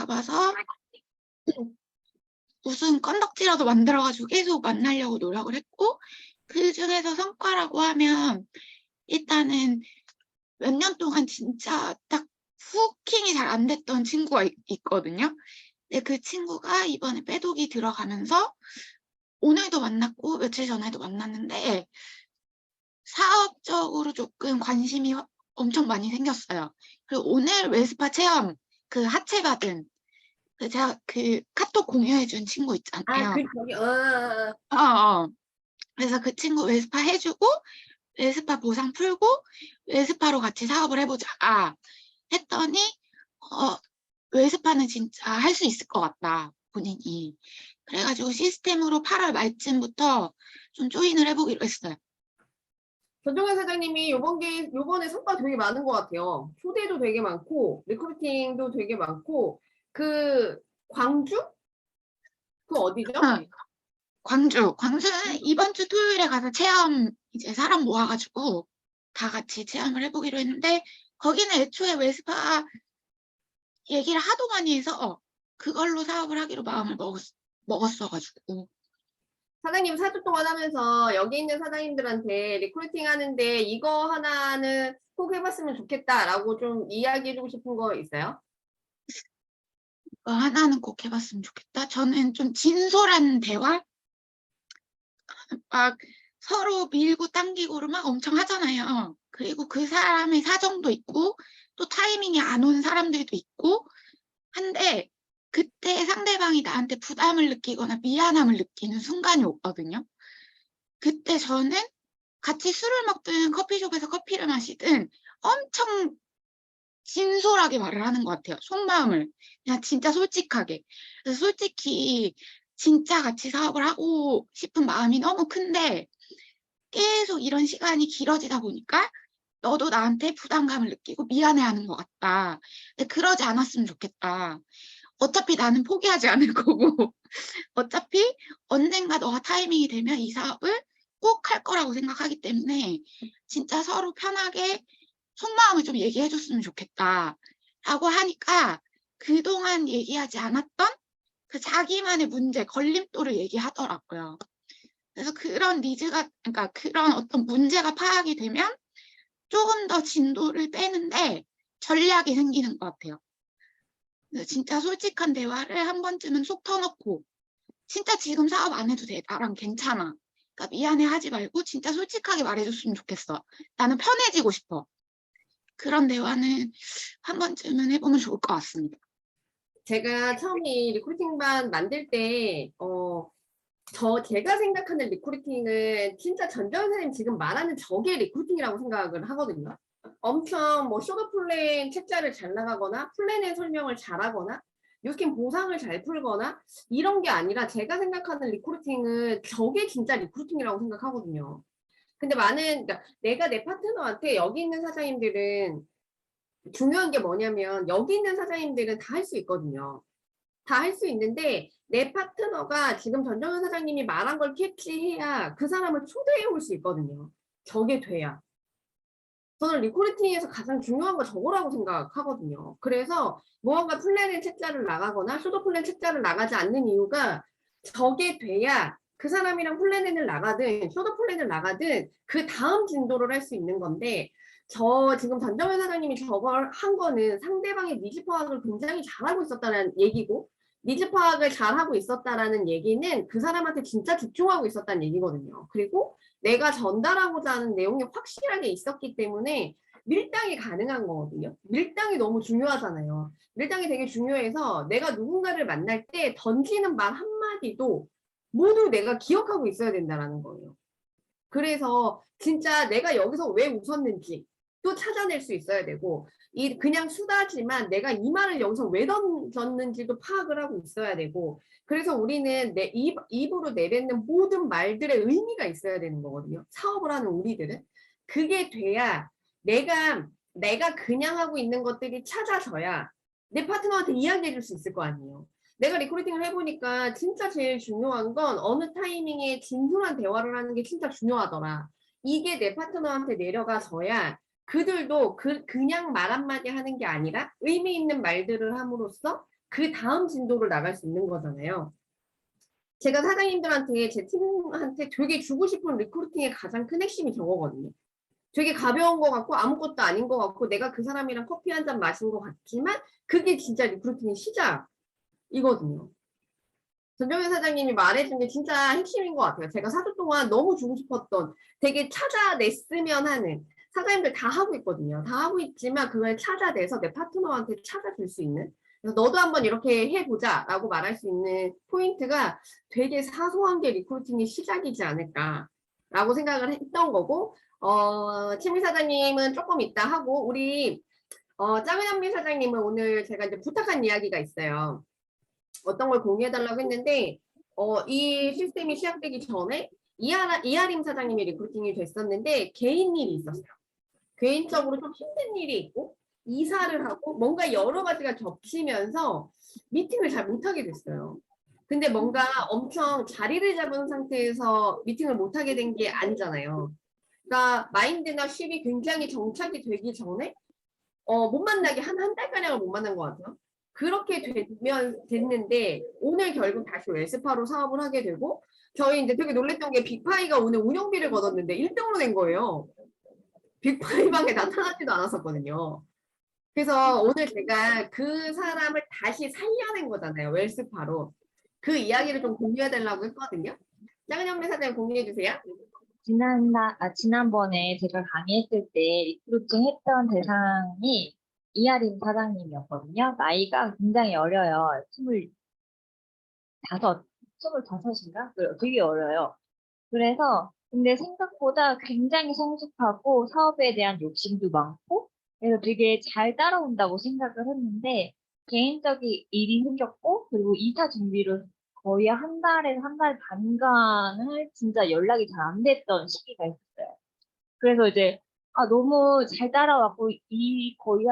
잡아서 무슨 건덕지라도 만들어가지고 계속 만나려고 노력을 했고, 그 중에서 성과라고 하면 일단은 몇 년 동안 진짜 딱 후킹이 잘 안 됐던 친구가 있거든요. 근데 그 친구가 이번에 빼독이 들어가면서 오늘도 만났고 며칠 전에도 만났는데 사업적으로 조금 관심이 엄청 많이 생겼어요. 그리고 오늘 웨스파 체험 그 하체 받은 제가 그 카톡 공유해준 친구 있잖아요. 저기, 그래서 그 친구 웨스파 해주고 웨스파 보상 풀고 웨스파로 같이 사업을 해보자 했더니 웨스파는 진짜 할 수 있을 것 같다 본인이. 그래가지고 시스템으로 8월 말쯤부터 좀 조인을 해보기로 했어요. 전정현 사장님이 요번에 성과 되게 많은 것 같아요. 초대도 되게 많고 리크루팅도 되게 많고 그 광주? 그 어디죠? 광주는 이번 주 토요일에 가서 체험 이제 사람 모아가지고 다 같이 체험을 해보기로 했는데 거기는 애초에 웨스파 얘기를 하도 많이 해서 그걸로 사업을 하기로 마음을 먹었어가지고. 사장님 4주 동안 하면서 여기 있는 사장님들한테 리크루팅 하는데 이거 하나는 꼭 해봤으면 좋겠다라고 좀 이야기해주고 싶은 거 있어요? 하나는 꼭 해봤으면 좋겠다. 저는 좀 진솔한 대화? 막 서로 밀고 당기고를 막 엄청 하잖아요. 그리고 그 사람의 사정도 있고 또 타이밍이 안 온 사람들도 있고 한데 그때 상대방이 나한테 부담을 느끼거나 미안함을 느끼는 순간이 오거든요. 그때 저는 같이 술을 먹든 커피숍에서 커피를 마시든 엄청 진솔하게 말을 하는 것 같아요. 속마음을. 그냥 진짜 솔직하게. 그래서 솔직히 진짜 같이 사업을 하고 싶은 마음이 너무 큰데 계속 이런 시간이 길어지다 보니까 너도 나한테 부담감을 느끼고 미안해하는 것 같다. 근데 그러지 않았으면 좋겠다. 어차피 나는 포기하지 않을 거고 어차피 언젠가 너가 타이밍이 되면 이 사업을 꼭 할 거라고 생각하기 때문에 진짜 서로 편하게 속마음을 좀 얘기해 줬으면 좋겠다 라고 하니까 그동안 얘기하지 않았던 그 자기만의 문제, 걸림돌을 얘기하더라고요. 그래서 그런 니즈가, 그러니까 그런 어떤 문제가 파악이 되면 조금 더 진도를 빼는데 전략이 생기는 것 같아요. 진짜 솔직한 대화를 한 번쯤은 속 터놓고 진짜 지금 사업 안 해도 돼. 나랑 괜찮아. 그러니까 미안해 하지 말고 진짜 솔직하게 말해줬으면 좋겠어. 나는 편해지고 싶어. 그런 대화는 한 번쯤은 해보면 좋을 것 같습니다. 제가 처음에 리크루팅반 만들 때 제가 생각하는 리크루팅은 진짜 전정현 선생님 지금 말하는 저게 리크루팅이라고 생각을 하거든요. 엄청 뭐 쇼더 플랜 책자를 잘 나가거나 플랜의 설명을 잘하거나 요스킨 보상을 잘 풀거나 이런 게 아니라 제가 생각하는 리크루팅은 저게 진짜 리크루팅이라고 생각하거든요. 근데 그러니까 내가 내 파트너한테 여기 있는 사장님들은 중요한 게 뭐냐면 여기 있는 사장님들은 다 할 수 있거든요. 다 할 수 있는데 내 파트너가 지금 전정현 사장님이 말한 걸 캐치해야 그 사람을 초대해 올 수 있거든요. 저게 돼야. 저는 리크루팅에서 가장 중요한 건 저거라고 생각하거든요. 그래서 무언가 플랜의 책자를 나가거나 쇼더 플랜 책자를 나가지 않는 이유가 저게 돼야 그 사람이랑 플랜을 나가든 쇼더 플랜을 나가든 그 다음 진도를 할 수 있는 건데 지금 전정현 사장님이 저걸 한 거는 상대방의 니즈 파악을 굉장히 잘하고 있었다는 얘기고 니즈 파악을 잘하고 있었다라는 얘기는 그 사람한테 진짜 집중하고 있었다는 얘기거든요. 그리고 내가 전달하고자 하는 내용이 확실하게 있었기 때문에 밀당이 가능한 거거든요. 밀당이 너무 중요하잖아요. 밀당이 되게 중요해서 내가 누군가를 만날 때 던지는 말 한마디도 모두 내가 기억하고 있어야 된다는 거예요. 그래서 진짜 내가 여기서 왜 웃었는지 또 찾아낼 수 있어야 되고 그냥 수다지만 내가 이 말을 여기서 왜 던졌는지도 파악을 하고 있어야 되고 그래서 우리는 내 입으로 내뱉는 모든 말들의 의미가 있어야 되는 거거든요. 사업을 하는 우리들은. 그게 돼야 내가 그냥 하고 있는 것들이 찾아져야 내 파트너한테 이야기해 줄 수 있을 거 아니에요. 내가 리크루팅을 해보니까 진짜 제일 중요한 건 어느 타이밍에 진솔한 대화를 하는 게 진짜 중요하더라. 이게 내 파트너한테 내려가서야 그들도 그냥 말 한마디 하는 게 아니라 의미 있는 말들을 함으로써 그 다음 진도를 나갈 수 있는 거잖아요. 제가 사장님들한테 제 팀한테 되게 주고 싶은 리크루팅의 가장 큰 핵심이 저거거든요. 되게 가벼운 것 같고 아무것도 아닌 것 같고 내가 그 사람이랑 커피 한 잔 마신 것 같지만 그게 진짜 리크루팅의 시작이거든요. 전정현 사장님이 말해준 게 진짜 핵심인 것 같아요. 제가 4주 동안 너무 주고 싶었던 되게 찾아냈으면 하는 사장님들 다 하고 있거든요. 다 하고 있지만 그걸 찾아내서 내 파트너한테 찾아줄 수 있는 그래서 너도 한번 이렇게 해보자 라고 말할 수 있는 포인트가 되게 사소한 게 리크루팅의 시작이지 않을까 라고 생각을 했던 거고 친미 사장님은 조금 이따 하고 우리 작은 현미 사장님은 오늘 제가 이제 부탁한 이야기가 있어요. 어떤 걸 공유해달라고 했는데 이 시스템이 시작되기 전에 이하림 사장님이 리크루팅이 됐었는데 개인 일이 있었어요. 개인적으로 좀 힘든 일이 있고 이사를 하고 뭔가 여러 가지가 겹치면서 미팅을 잘 못하게 됐어요. 근데 뭔가 엄청 자리를 잡은 상태에서 미팅을 못하게 된 게 아니잖아요. 그러니까 마인드나 쉿이 굉장히 정착이 되기 전에 못 만나게 한 달가량을 못 만난 것 같아요. 그렇게 됐는데 오늘 결국 다시 웰스파로 사업을 하게 되고 저희 이제 되게 놀랬던 게 빅파이가 오늘 운영비를 걷었는데 1등으로 된 거예요. 빅파이 방에 나타나지도 않았었거든요. 그래서 오늘 제가 그 사람을 다시 살려낸 거잖아요. 웰스파로. 그 이야기를 좀 공유해달라고 했거든요. 작은 현미 사장님 공유해주세요. 지난번에 제가 강의했을 때 리크루팅 했던 대상이 이하림 사장님이었거든요. 나이가 굉장히 어려요. 25인가? 되게 어려요. 그래서, 근데 생각보다 굉장히 성숙하고 사업에 대한 욕심도 많고, 그래서 되게 잘 따라온다고 생각을 했는데, 개인적인 일이 생겼고, 그리고 이사 준비를 거의 한 달에서 한 달 반간을 진짜 연락이 잘 안 됐던 시기가 있었어요. 그래서 이제, 너무 잘 따라왔고, 거의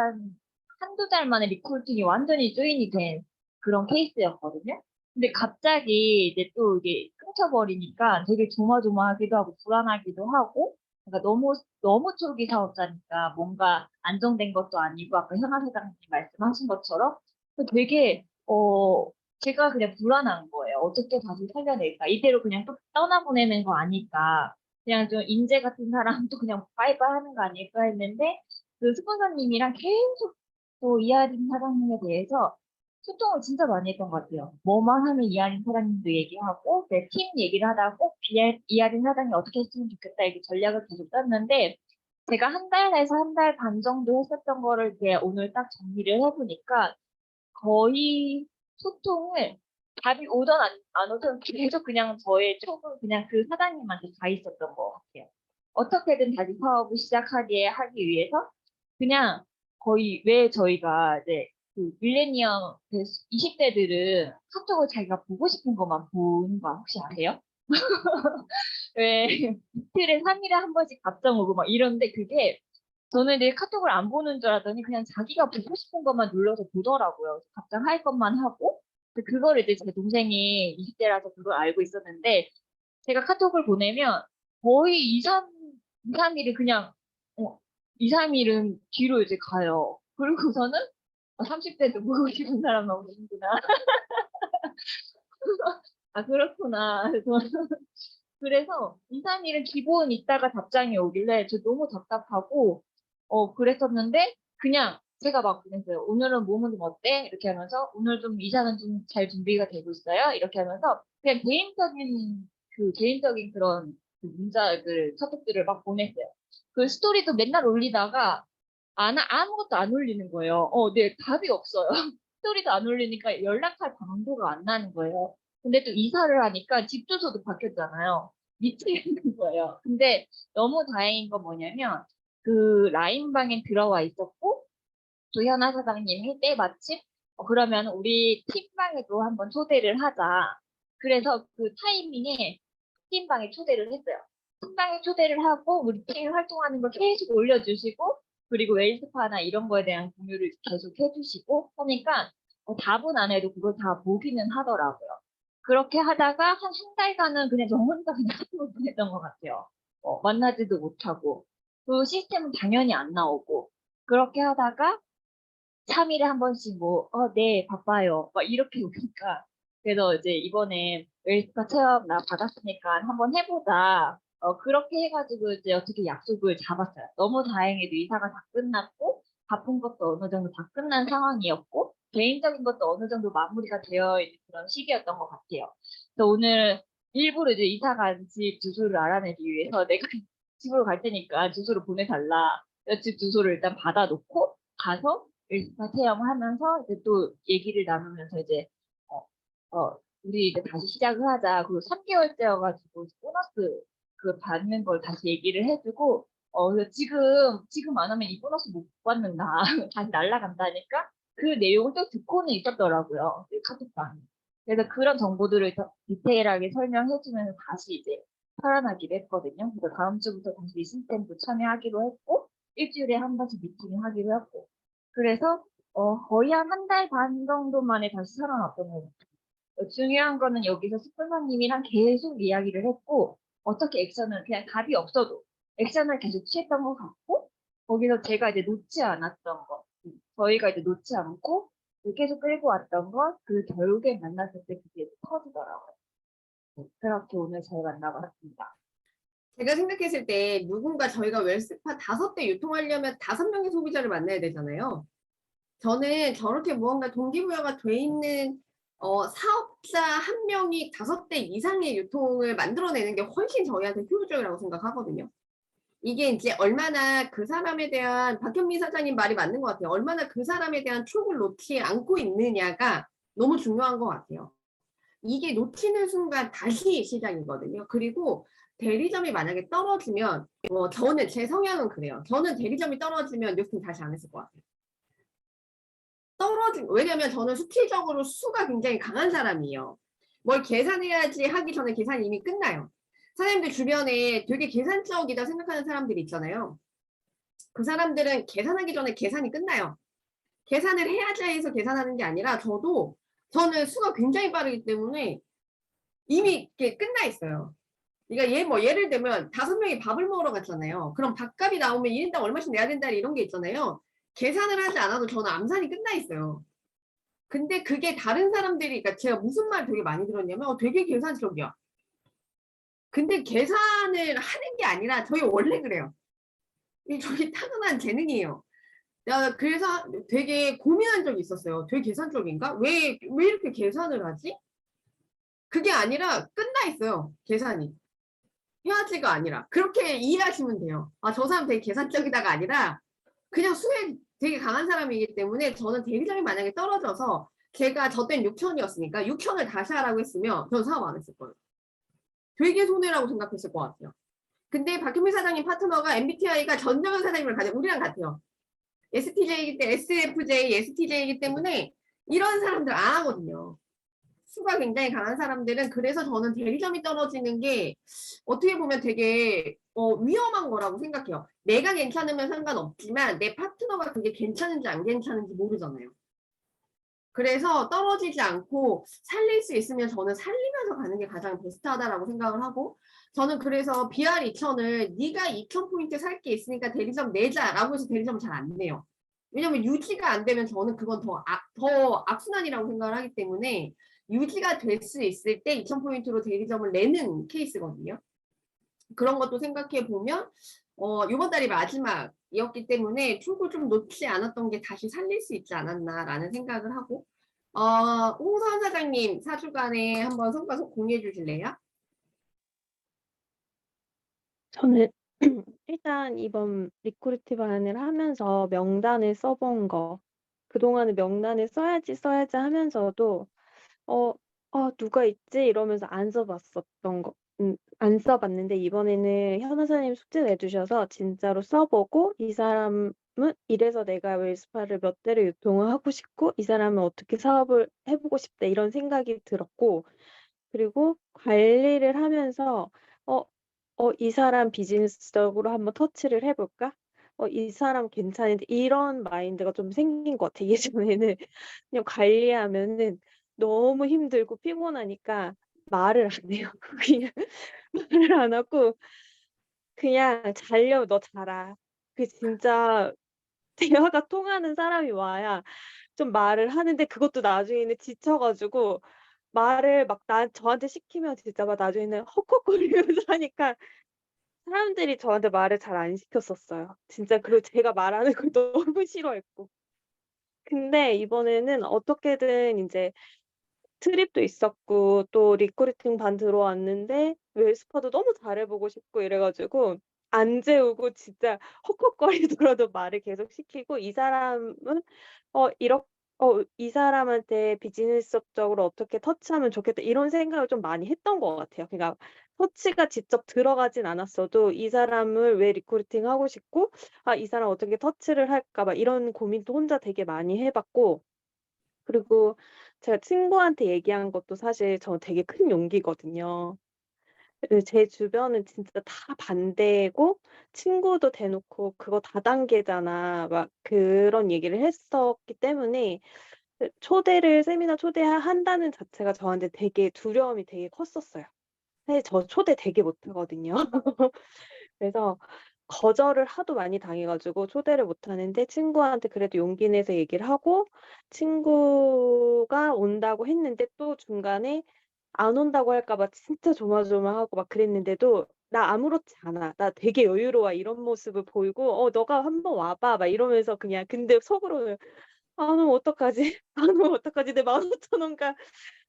한두 달 만에 리크루팅이 완전히 조인이 된 그런 케이스였거든요. 근데 갑자기 이제 또 이게 끊겨버리니까 되게 조마조마하기도 하고 불안하기도 하고, 그러니까 너무 초기 사업자니까 뭔가 안정된 것도 아니고, 아까 현아 사장님 말씀하신 것처럼 되게, 제가 그냥 불안한 거예요. 어떻게 다시 살려낼까? 이대로 그냥 또 떠나보내는 거 아닐까? 그냥 좀 인재 같은 사람도 그냥 바이바이 하는 거 아닐까 했는데, 그 스폰서님이랑 계속 또 이하린 사장님에 대해서 소통을 진짜 많이 했던 것 같아요. 뭐만 하면 이하린 사장님도 얘기하고, 내 팀 얘기를 하다가 꼭 이하린 사장이 어떻게 했으면 좋겠다, 이렇게 전략을 계속 짰는데, 제가 한 달에서 한 달 반 정도 했었던 거를 이제 오늘 딱 정리를 해보니까, 거의 소통을 답이 오든 안 오든 계속 그냥 저의 촉은 그냥 그 사장님한테 가 있었던 것 같아요. 어떻게든 다시 사업을 시작하게 하기 위해서 그냥 거의 왜 저희가 이제 그 밀레니엄 20대들은 카톡을 자기가 보고 싶은 것만 보는 거 혹시 아세요? 왜 이틀에 3일에 한 번씩 답장 오고 막 이런데 그게 저는 내 카톡을 안 보는 줄 알았더니 그냥 자기가 보고 싶은 것만 눌러서 보더라고요. 답장할 것만 하고 그거를 이제 제 동생이 20대라서 그걸 알고 있었는데 제가 카톡을 보내면 거의 2, 3일이 그냥 2, 3일은 뒤로 이제 가요. 그러고서는 30대도 보고 싶은 사람만 보는구나. 그렇구나. 그래서 2, 3일은 기본 있다가 답장이 오길래 저 너무 답답하고 그랬었는데 그냥 제가 막 보냈어요. 오늘은 몸은 좀 어때? 이렇게 하면서 오늘 좀 이사는 좀 잘 준비가 되고 있어요. 이렇게 하면서 그냥 개인적인 그런 그 문자들 카톡들을 막 보냈어요. 그 스토리도 맨날 올리다가 아무것도 안 올리는 거예요. 네, 답이 없어요. 스토리도 안 올리니까 연락할 방도가 안 나는 거예요. 근데 또 이사를 하니까 집 주소도 바뀌었잖아요. 미치겠는 거예요. 근데 너무 다행인 건 뭐냐면 그 라인방에 들어와 있었고 조현아 사장님이 때마침 그러면 우리 팀방에도 한번 초대를 하자. 그래서 그 타이밍에 팀방에 초대를 했어요. 팀방에 초대를 하고 우리 팀이 활동하는 걸 계속 올려주시고 그리고 웨일스파나 이런 거에 대한 공유를 계속 해주시고 하니까 답은 안 해도 그걸 다 보기는 하더라고요. 그렇게 하다가 한 달간은 그냥 저 혼자 그냥 하고 보냈던 것 같아요. 만나지도 못하고 그 시스템은 당연히 안 나오고 그렇게 하다가 3일에 한 번씩 뭐, 네, 바빠요. 막 이렇게 오니까. 그래서 이제 이번에 웰스파 체험 나 받았으니까 한번 해보자. 그렇게 해가지고 이제 어떻게 약속을 잡았어요. 너무 다행히도 이사가 다 끝났고, 바쁜 것도 어느 정도 다 끝난 상황이었고, 개인적인 것도 어느 정도 마무리가 되어 있는 그런 시기였던 것 같아요. 그래서 오늘 일부러 이제 이사 간 집 주소를 알아내기 위해서 내가 집으로 갈 테니까 주소를 보내달라. 그래서 집 주소를 일단 받아놓고 가서 일타 체험을 하면서 이제 또 얘기를 나누면서 이제 어, 우리 이제 다시 시작을 하자. 그리고 3개월째여가지고 보너스 그 받는 걸 다시 얘기를 해주고 그래서 지금 안 하면 이 보너스 못 받는다. 다시 날라간다니까 그 내용을 또 듣고는 있었더라고요. 그 카톡방. 그래서 그런 정보들을 더 디테일하게 설명해주면서 다시 이제 살아나기로 했거든요. 그래서 다음 주부터 다시 리슨템도 참여하기로 했고 일주일에 한 번씩 미팅을 하기로 했고 그래서 거의 한 한 달 반 정도 만에 다시 살아났던 것 같아요. 중요한 거는 여기서 스폰서님이랑 계속 이야기를 했고 어떻게 액션을 그냥 답이 없어도 액션을 계속 취했던 것 같고 거기서 제가 이제 놓지 않았던 거 저희가 이제 놓지 않고 계속 끌고 왔던 것 그 결국에 만났을 때 그게 터지더라고요. 그렇게 오늘 잘 만나봤습니다. 제가 생각했을 때 누군가 저희가 웰스파 5대 유통하려면 5명의 소비자를 만나야 되잖아요. 저는 저렇게 무언가 동기부여가 돼 있는 사업자 한 명이 5대 이상의 유통을 만들어내는 게 훨씬 저희한테 효율적이라고 생각하거든요. 이게 이제 얼마나 그 사람에 대한 박현민 사장님 말이 맞는 것 같아요. 얼마나 그 사람에 대한 촉을 놓지 않고 있느냐가 너무 중요한 것 같아요. 이게 놓치는 순간 다시 시작이거든요. 그리고 대리점이 만약에 떨어지면 저는 제 성향은 그래요. 저는 대리점이 떨어지면 뉴스팅 다시 안 했을 것 같아요. 왜냐면 저는 수치적으로 수가 굉장히 강한 사람이에요. 뭘 계산해야지 하기 전에 계산이 이미 끝나요. 사장님들 주변에 되게 계산적이다 생각하는 사람들이 있잖아요. 그 사람들은 계산하기 전에 계산이 끝나요. 계산을 해야지 해서 계산하는 게 아니라 저는 수가 굉장히 빠르기 때문에 이미 이렇게 끝나 있어요. 그러니까 예를 들면 5명이 밥을 먹으러 갔잖아요. 그럼 밥값이 나오면 1인당 얼마씩 내야 된다 이런 게 있잖아요. 계산을 하지 않아도 저는 암산이 끝나 있어요. 근데 그게 다른 사람들이, 그러니까 제가 무슨 말 되게 많이 들었냐면 되게 계산적이야. 근데 계산을 하는 게 아니라 저희 원래 그래요. 이게 저희 타고난 재능이에요. 그래서 되게 고민한 적이 있었어요. 되게 계산적인가? 왜 이렇게 계산을 하지? 그게 아니라 끝나 있어요. 계산이. 해야지가 아니라. 그렇게 이해하시면 돼요. 저 사람 되게 계산적이다가 아니라 그냥 수에 되게 강한 사람이기 때문에 저는 대리점이 만약에 떨어져서 제가 저 땐 6천이었으니까 6천을 다시 하라고 했으면 저는 사업 안 했을 거예요. 되게 손해라고 생각했을 것 같아요. 근데 박현미 사장님 파트너가 MBTI가 전정현 사장님을 우리랑 같아요. SFJ, STJ이기 때문에 이런 사람들 안 하거든요. 수가 굉장히 강한 사람들은. 그래서 저는 대리점이 떨어지는 게 어떻게 보면 되게 위험한 거라고 생각해요. 내가 괜찮으면 상관없지만 내 파트너가 그게 괜찮은지 안 괜찮은지 모르잖아요. 그래서 떨어지지 않고 살릴 수 있으면 저는 살리면서 가는 게 가장 베스트하다라고 생각을 하고, 저는 그래서 BR 2000을 네가 2000포인트 살 게 있으니까 대리점 내자라고 해서 대리점을 잘 안 내요. 왜냐면 유지가 안 되면 저는 그건 더 악순환이라고 생각을 하기 때문에 유지가 될 수 있을 때 2000포인트로 대리점을 내는 케이스거든요. 그런 것도 생각해 보면 이번 달이 마지막이었기 때문에 축을 좀 놓지 않았던 게 다시 살릴 수 있지 않았나라는 생각을 하고, 홍선 사장님 4주간에 한번 성과 공유해 주실래요? 저는 일단 이번 리크루트반을 하면서 명단을 써본 거, 그동안은 명단을 써야지 하면서도 누가 있지? 이러면서 안 써봤었던 거, 안 써봤는데 이번에는 현호사님 숙제 내주셔서 진짜로 써보고 이 사람은 이래서 내가 웰스파를 몇 대를 유통을 하고 싶고 이 사람은 어떻게 사업을 해보고 싶다 이런 생각이 들었고, 그리고 관리를 하면서 이 사람 비즈니스적으로 한번 터치를 해볼까? 이 사람 괜찮은데 이런 마인드가 좀 생긴 것 같아. 예전에는 그냥 관리하면은 너무 힘들고 피곤하니까 말을 안 해요. 그냥 말을 안 하고 그냥 잘려면 너 자라. 그 진짜 대화가 통하는 사람이 와야 좀 말을 하는데 그것도 나중에는 지쳐 가지고 말을 막 저한테 시키면 진짜 막 나중에는 헉헉거리면서 하니까 사람들이 저한테 말을 잘 안 시켰었어요. 진짜 그리고 제가 말하는 걸 너무 싫어했고. 근데 이번에는 어떻게든 인제 트립도 있었고 또 리크루팅 반 들어왔는데 웰스파도 너무 잘해 보고 싶고 이래 가지고 안 재우고 진짜 헉헉거리더라도 말을 계속 시키고 이 사람은 어 이렇 '이 사람한테 비즈니스적으로 어떻게 터치하면 좋겠다.' 이런 생각을 좀 많이 했던 것 같아요. 그러니까 터치가 직접 들어가진 않았어도 이 사람을 왜 리크루팅하고 싶고 '아 이 사람 어떻게 터치를 할까.' 막 이런 고민도 혼자 되게 많이 해 봤고 그리고 제가 친구한테 얘기한 것도 사실 저 되게 큰 용기거든요. 예 제 주변은 진짜 다 반대고 친구도 대놓고 "그거 다단계잖아." 막 그런 얘기를 했었기 때문에 세미나 초대한다는 자체가 저한테 되게 두려움이 되게 컸었어요. 사실 저 초대 되게 못하거든요. 그래서 거절을 하도 많이 당해 가지고 초대를 못 하는데 친구한테 그래도 용기 내서 얘기를 하고 친구가 온다고 했는데 또 중간에 안 온다고 할까 봐 진짜 조마조마하고 막 그랬는데도 "나 아무렇지 않아. 나 되게 여유로워." 이런 모습을 보이고 너가 한번 와 봐." 막 이러면서 그냥 근데 속으로는 '안 오면 어떡하지? 안 오면 어떡하지? 내 15,000원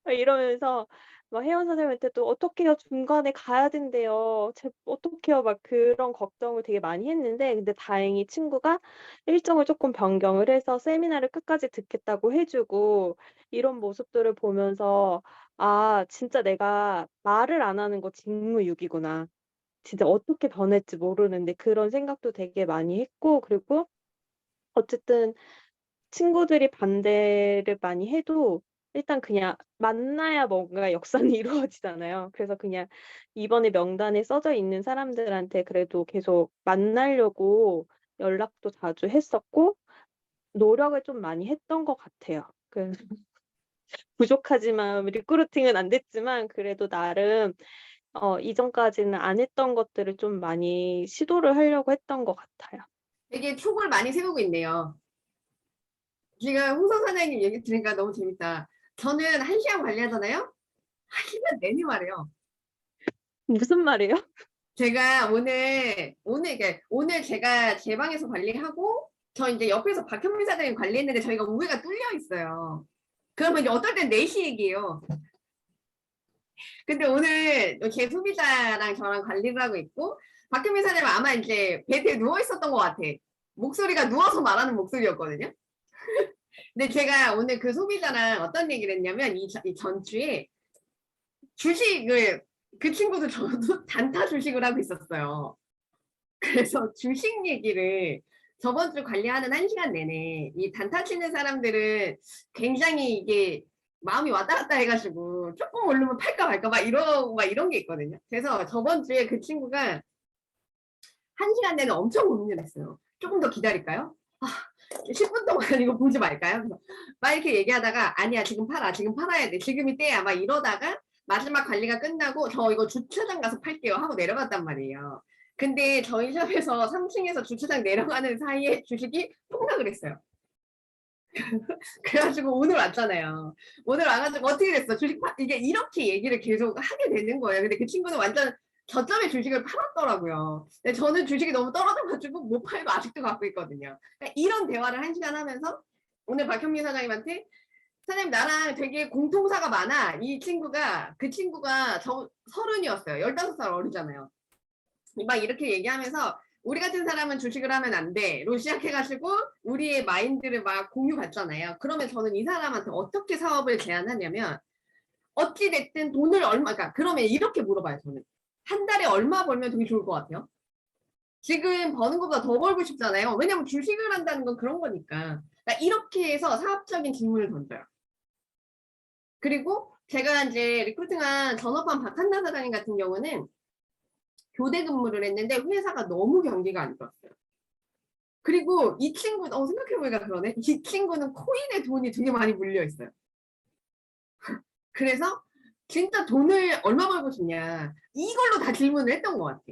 막 이러면서 막 회원 선생님한테 또 "어떡해요. 중간에 가야 된대요. 어떡해요." 막 그런 걱정을 되게 많이 했는데 근데 다행히 친구가 일정을 쪼끔 변경을 해서 세미나를 끝까지 듣겠다고 해 주고 이런 모습들을 보면서 '아 진짜 내가 말을 안 하는 거 직무유기구나. 진짜 어떻게 변할지 모르는데.' 그런 생각도 되게 많이 했고 그리고 어쨌든 친구들이 반대를 많이 해도 일단 그냥 만나야 뭔가 역선이 이루어지잖아요. 그래서 그냥 이번에 명단에 써져 있는 사람들한테 그래도 계속 만나려고 연락도 자주 했었고 노력을 좀 많이 했던 것 같아요. 부족하지만 리크루팅은 안 됐지만 그래도 나름 이전까지는 안 했던 것들을 좀 많이 시도를 하려고 했던 것 같아요. 되게 촉을 많이 세우고 있네요. 지금 홍성 사장님 얘기 들으니까 너무 재밌다. 저는 1시간 관리하잖아요. 1시간 내내 말해요. 무슨 말이에요? 제가 오늘 제가 제 방에서 관리하고 저 이제 옆에서 박현민 사장님 관리했는데 저희가 우회가 뚫려 있어요. 그러면 이제 어떨 땐 4시 얘기해요. 근데 오늘 제 소비자랑 저랑 관리를 하고 있고 박현민 사장님은 아마 이제 베드에 누워 있었던 것 같아. 목소리가 누워서 말하는 목소리였거든요. 근데 제가 오늘 그 소비자랑 어떤 얘기를 했냐면 이 전주에 주식을 그 친구도 저도 단타 주식을 하고 있었어요. 그래서 주식 얘기를 저번 주 관리하는 1시간 내내 이 단타 치는 사람들은 굉장히 이게 마음이 왔다 갔다 해가지고 조금 오르면 팔까 말까 막 이런 게 있거든요. 그래서 저번 주에 그 친구가 1시간 내내 엄청 고민을 했어요. 조금 더 기다릴까요? 10분 동안 이거 보지 말까요? 그래서 막 이렇게 얘기하다가 아니야 지금 팔아야 돼 지금이 때야 막 이러다가 마지막 관리가 끝나고 저 이거 주차장 가서 팔게요 하고 내려갔단 말이에요. 근데 저희 샵에서 3층에서 주차장 내려가는 사이에 주식이 폭락을 했어요. 그래가지고 오늘 왔잖아요. 오늘 와가지고 어떻게 됐어? 이게 이렇게 얘기를 계속 하게 되는 거예요. 근데 그 친구는 완전 저점에 주식을 팔았더라고요. 근데 저는 주식이 너무 떨어져가지고 못 팔고 아직도 갖고 있거든요. 그러니까 이런 대화를 1시간 하면서 오늘 박현민 사장님한테 사장님 나랑 되게 공통사가 많아. 그 친구가 저 30이었어요. 15살 어리잖아요. 막 이렇게 얘기하면서 우리 같은 사람은 주식을 하면 안 돼.로 시작해가지고 우리의 마인드를 막 공유받잖아요. 그러면 저는 이 사람한테 어떻게 사업을 제안하냐면 어찌됐든 돈을 그러니까 그러면 이렇게 물어봐요. 저는 한 달에 얼마 벌면 되게 좋을 것 같아요. 지금 버는 것보다 더 벌고 싶잖아요. 왜냐면 주식을 한다는 건 그런 거니까. 그러니까 이렇게 해서 사업적인 질문을 던져요. 그리고 제가 이제 리크루팅한 전업한 박한나 사장님 같은 경우는 교대 근무를 했는데 회사가 너무 경기가 안 좋았어요. 그리고 이 친구, 생각해보니까 그러네. 이 친구는 코인에 돈이 되게 많이 물려 있어요. 그래서 진짜 돈을 얼마 벌고 싶냐. 이걸로 다 질문을 했던 것 같아.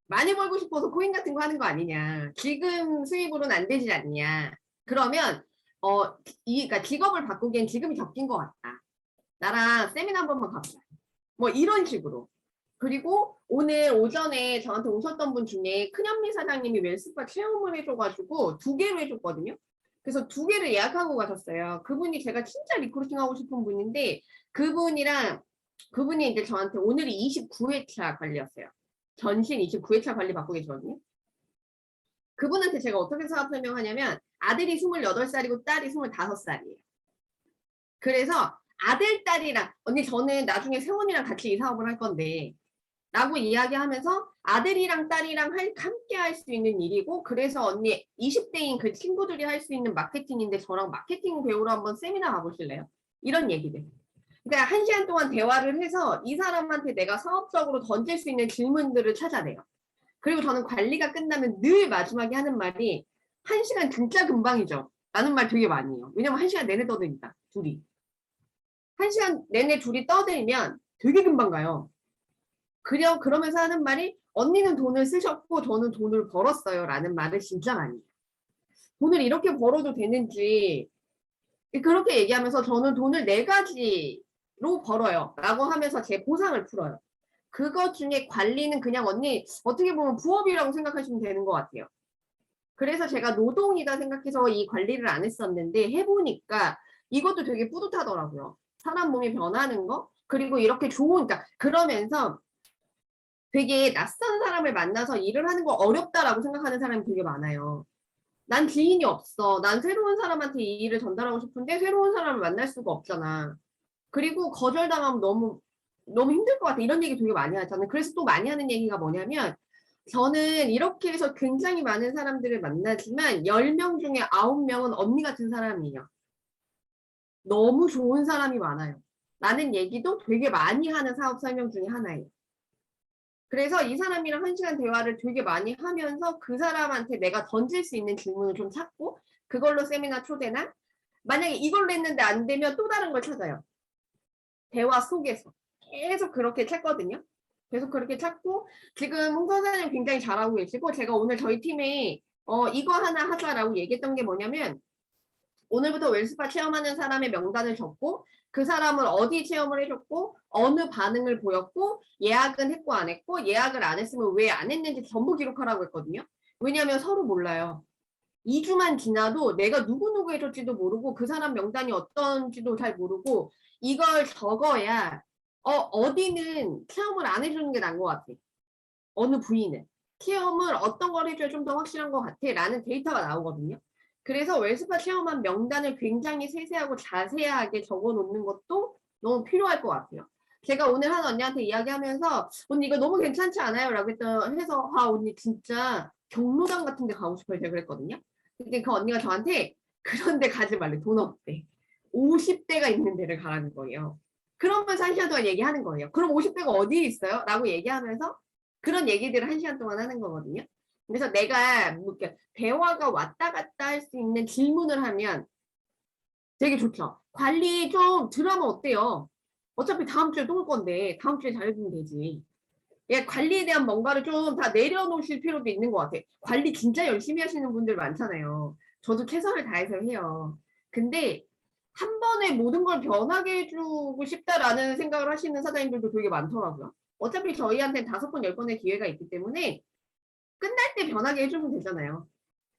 많이 벌고 싶어서 코인 같은 거 하는 거 아니냐. 지금 수입으로는 안 되지 않냐. 그러면 그러니까 직업을 바꾸기엔 지금이 적긴 것 같다. 나랑 세미나 한 번만 가보자. 뭐 이런 식으로. 그리고 오늘 오전에 저한테 오셨던 분 중에 큰현미 사장님이 웰스파 체험을 해줘가지고 2개로 해줬거든요. 그래서 2개를 예약하고 가셨어요. 그분이 제가 진짜 리크루팅 하고 싶은 분인데 그분이 이제 저한테 오늘이 29회차 관리였어요. 전신 29회차 관리 받고 계시거든요. 그분한테 제가 어떻게 사업 설명하냐면 아들이 28살이고 딸이 25살이에요. 그래서 아들, 딸이랑 언니 저는 나중에 세원이랑 같이 이 사업을 할 건데 라고 이야기하면서 아들이랑 딸이랑 함께 할 수 있는 일이고 그래서 언니 20대인 그 친구들이 할 수 있는 마케팅인데 저랑 마케팅 배우러 한번 세미나 가보실래요? 이런 얘기들. 그러니까 1시간 동안 대화를 해서 이 사람한테 내가 사업적으로 던질 수 있는 질문들을 찾아내요. 그리고 저는 관리가 끝나면 늘 마지막에 하는 말이 1시간 진짜 금방이죠. 라는 말 되게 많이 해요. 왜냐면 1시간 내내 떠드니까 둘이. 1시간 내내 둘이 떠들면 되게 금방 가요. 그러면서 하는 말이 언니는 돈을 쓰셨고 저는 돈을 벌었어요 라는 말을 진짜 많이 해요. 돈을 이렇게 벌어도 되는지 그렇게 얘기하면서 저는 돈을 4가지로 벌어요 라고 하면서 제 보상을 풀어요. 그것 중에 관리는 그냥 언니 어떻게 보면 부업이라고 생각하시면 되는 것 같아요. 그래서 제가 노동이다 생각해서 이 관리를 안 했었는데 해보니까 이것도 되게 뿌듯하더라고요. 사람 몸이 변하는 거 그리고 이렇게 그러니까 그러면서 되게 낯선 사람을 만나서 일을 하는 거 어렵다라고 생각하는 사람이 되게 많아요. 난 지인이 없어. 난 새로운 사람한테 이 일을 전달하고 싶은데 새로운 사람을 만날 수가 없잖아. 그리고 거절당하면 너무 힘들 것 같아. 이런 얘기 되게 많이 하잖아요. 그래서 또 많이 하는 얘기가 뭐냐면 저는 이렇게 해서 굉장히 많은 사람들을 만나지만 10명 중에 9명은 언니 같은 사람이에요. 너무 좋은 사람이 많아요. 라는 얘기도 되게 많이 하는 사업 설명 중에 하나예요. 그래서 이 사람이랑 1시간 대화를 되게 많이 하면서 그 사람한테 내가 던질 수 있는 질문을 좀 찾고 그걸로 세미나 초대나 만약에 이걸로 했는데 안 되면 또 다른 걸 찾아요. 대화 속에서. 계속 그렇게 찾거든요. 계속 그렇게 찾고 지금 홍 선생님 굉장히 잘하고 계시고 제가 오늘 저희 팀에 이거 하나 하자라고 얘기했던 게 뭐냐면 오늘부터 웰스파 체험하는 사람의 명단을 적고 그 사람은 어디 체험을 해줬고 어느 반응을 보였고 예약은 했고 안 했고 예약을 안 했으면 왜 안 했는지 전부 기록하라고 했거든요. 왜냐하면 서로 몰라요. 2주만 지나도 내가 누구 해줬지도 모르고 그 사람 명단이 어떤지도 잘 모르고 이걸 적어야 어디는 체험을 안 해주는 게 나은 것 같아. 어느 부위는. 체험을 어떤 걸 해줘야 좀 더 확실한 것 같아 라는 데이터가 나오거든요. 그래서 웰스파 체험한 명단을 굉장히 세세하고 자세하게 적어놓는 것도 너무 필요할 것 같아요. 제가 오늘 한 언니한테 이야기하면서 언니 이거 너무 괜찮지 않아요? 라고 해서 언니 진짜 경로당 같은 데 가고 싶어요. 제가 그랬거든요. 근데 그 언니가 저한테 그런 데 가지 말래. 돈 없대. 50대가 있는 데를 가라는 거예요. 그러면서 1시간 동안 얘기하는 거예요. 그럼 50대가 어디에 있어요? 라고 얘기하면서 그런 얘기들을 1시간 동안 하는 거거든요. 그래서 내가 대화가 왔다 갔다 할 수 있는 질문을 하면 되게 좋죠. 관리 좀 들어가면 어때요? 어차피 다음 주에 또 올 건데 다음 주에 잘해주면 되지. 관리에 대한 뭔가를 좀 다 내려놓으실 필요도 있는 것 같아. 관리 진짜 열심히 하시는 분들 많잖아요. 저도 최선을 다해서 해요. 근데 한 번에 모든 걸 변하게 해주고 싶다라는 생각을 하시는 사장님들도 되게 많더라고요. 어차피 저희한테는 5번, 10번의 기회가 있기 때문에 끝날 때 변하게 해주면 되잖아요.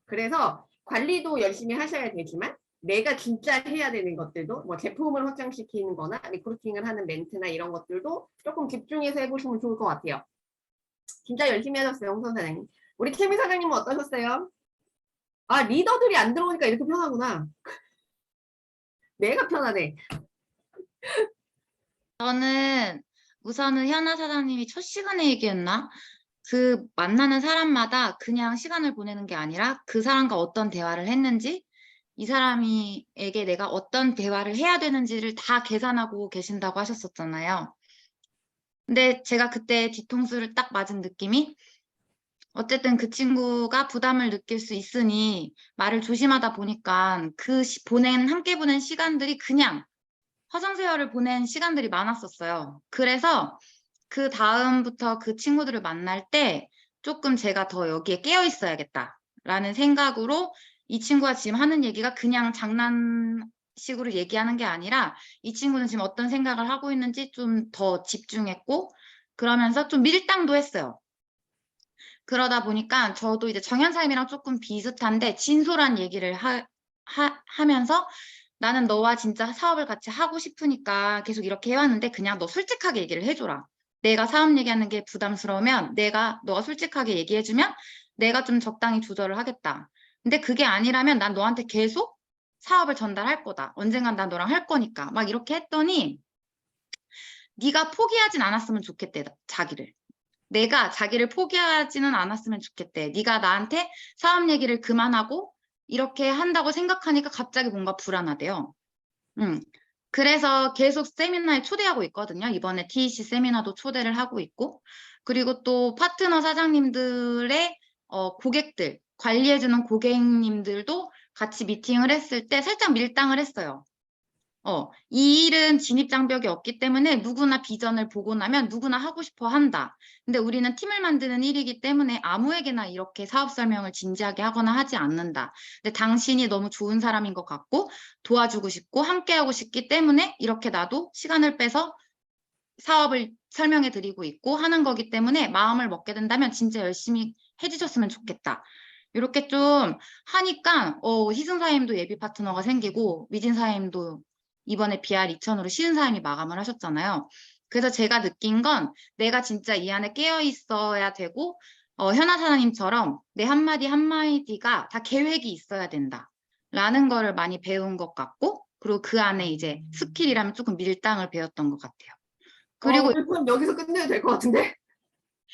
그래서 관리도 열심히 하셔야 되지만 내가 진짜 해야 되는 것들도 뭐 제품을 확장시키는 거나 리크루팅을 하는 멘트나 이런 것들도 조금 집중해서 해보시면 좋을 것 같아요. 진짜 열심히 하셨어요, 홍 선생님. 우리 케미 사장님은 어떠셨어요? 리더들이 안 들어오니까 이렇게 편하구나. 내가 편하네. 저는 우선은 현아 사장님이 첫 시간에 얘기했나? 그 만나는 사람마다 그냥 시간을 보내는 게 아니라 그 사람과 어떤 대화를 했는지 이 사람에게 내가 어떤 대화를 해야 되는지를 다 계산하고 계신다고 하셨었잖아요. 근데 제가 그때 뒤통수를 딱 맞은 느낌이 어쨌든 그 친구가 부담을 느낄 수 있으니 말을 조심하다 보니까 함께 보낸 시간들이 그냥 화성세월을 보낸 시간들이 많았었어요. 그래서 그 다음부터 그 친구들을 만날 때 조금 제가 더 여기에 깨어 있어야겠다라는 생각으로 이 친구가 지금 하는 얘기가 그냥 장난식으로 얘기하는 게 아니라 이 친구는 지금 어떤 생각을 하고 있는지 좀 더 집중했고 그러면서 좀 밀당도 했어요. 그러다 보니까 저도 이제 정현사님이랑 조금 비슷한데 진솔한 얘기를 하면서 나는 너와 진짜 사업을 같이 하고 싶으니까 계속 이렇게 해왔는데 그냥 너 솔직하게 얘기를 해줘라. 내가 사업 얘기하는 게 부담스러우면 너가 솔직하게 얘기해주면 내가 좀 적당히 조절을 하겠다. 근데 그게 아니라면 난 너한테 계속 사업을 전달할 거다. 언젠간 난 너랑 할 거니까. 막 이렇게 했더니 네가 포기하진 않았으면 좋겠대, 자기를. 내가 자기를 포기하지는 않았으면 좋겠대. 네가 나한테 사업 얘기를 그만하고 이렇게 한다고 생각하니까 갑자기 뭔가 불안하대요. 그래서 계속 세미나에 초대하고 있거든요. 이번에 TEC 세미나도 초대를 하고 있고 그리고 또 파트너 사장님들의 고객들, 관리해주는 고객님들도 같이 미팅을 했을 때 살짝 밀당을 했어요. 이 일은 진입장벽이 없기 때문에 누구나 비전을 보고 나면 누구나 하고 싶어 한다. 근데 우리는 팀을 만드는 일이기 때문에 아무에게나 이렇게 사업 설명을 진지하게 하거나 하지 않는다. 근데 당신이 너무 좋은 사람인 것 같고 도와주고 싶고 함께하고 싶기 때문에 이렇게 나도 시간을 빼서 사업을 설명해 드리고 있고 하는 거기 때문에 마음을 먹게 된다면 진짜 열심히 해주셨으면 좋겠다. 이렇게 좀 하니까 희승사님도 예비 파트너가 생기고 미진사님도 이번에 BR 2000으로 시은사님이 마감을 하셨잖아요. 그래서 제가 느낀 건 내가 진짜 이 안에 깨어 있어야 되고 현아 사장님처럼 내 한마디 한마디가 다 계획이 있어야 된다. 라는 거를 많이 배운 것 같고 그리고 그 안에 이제 스킬이라면 조금 밀당을 배웠던 것 같아요. 그리고 그럼 여기서 끝내도 될 것 같은데?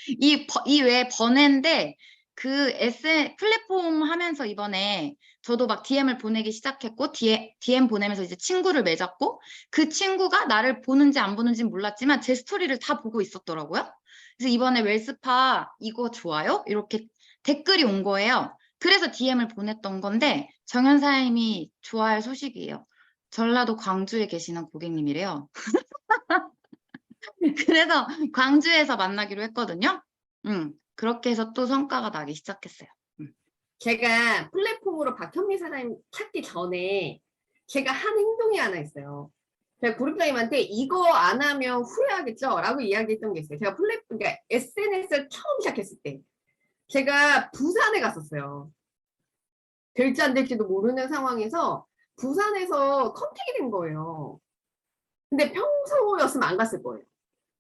이 외에 번외인데 그 플랫폼 하면서 이번에 저도 막 DM을 보내기 시작했고 DM 보내면서 이제 친구를 맺었고 그 친구가 나를 보는지 안 보는지 몰랐지만 제 스토리를 다 보고 있었더라고요. 그래서 이번에 웰스파 이거 좋아요? 이렇게 댓글이 온 거예요. 그래서 DM을 보냈던 건데 정현사님이 좋아할 소식이에요. 전라도 광주에 계시는 고객님이래요. 그래서 광주에서 만나기로 했거든요. 그렇게 해서 또 성과가 나기 시작했어요. 제가 플랫폼으로 박현미 사장님 찾기 전에 제가 한 행동이 하나 있어요. 제가 그룹장님한테 이거 안 하면 후회하겠죠? 라고 이야기했던 게 있어요. 제가 그러니까 SNS를 처음 시작했을 때 제가 부산에 갔었어요. 될지 안 될지도 모르는 상황에서 부산에서 컨택이 된 거예요. 근데 평소였으면 안 갔을 거예요.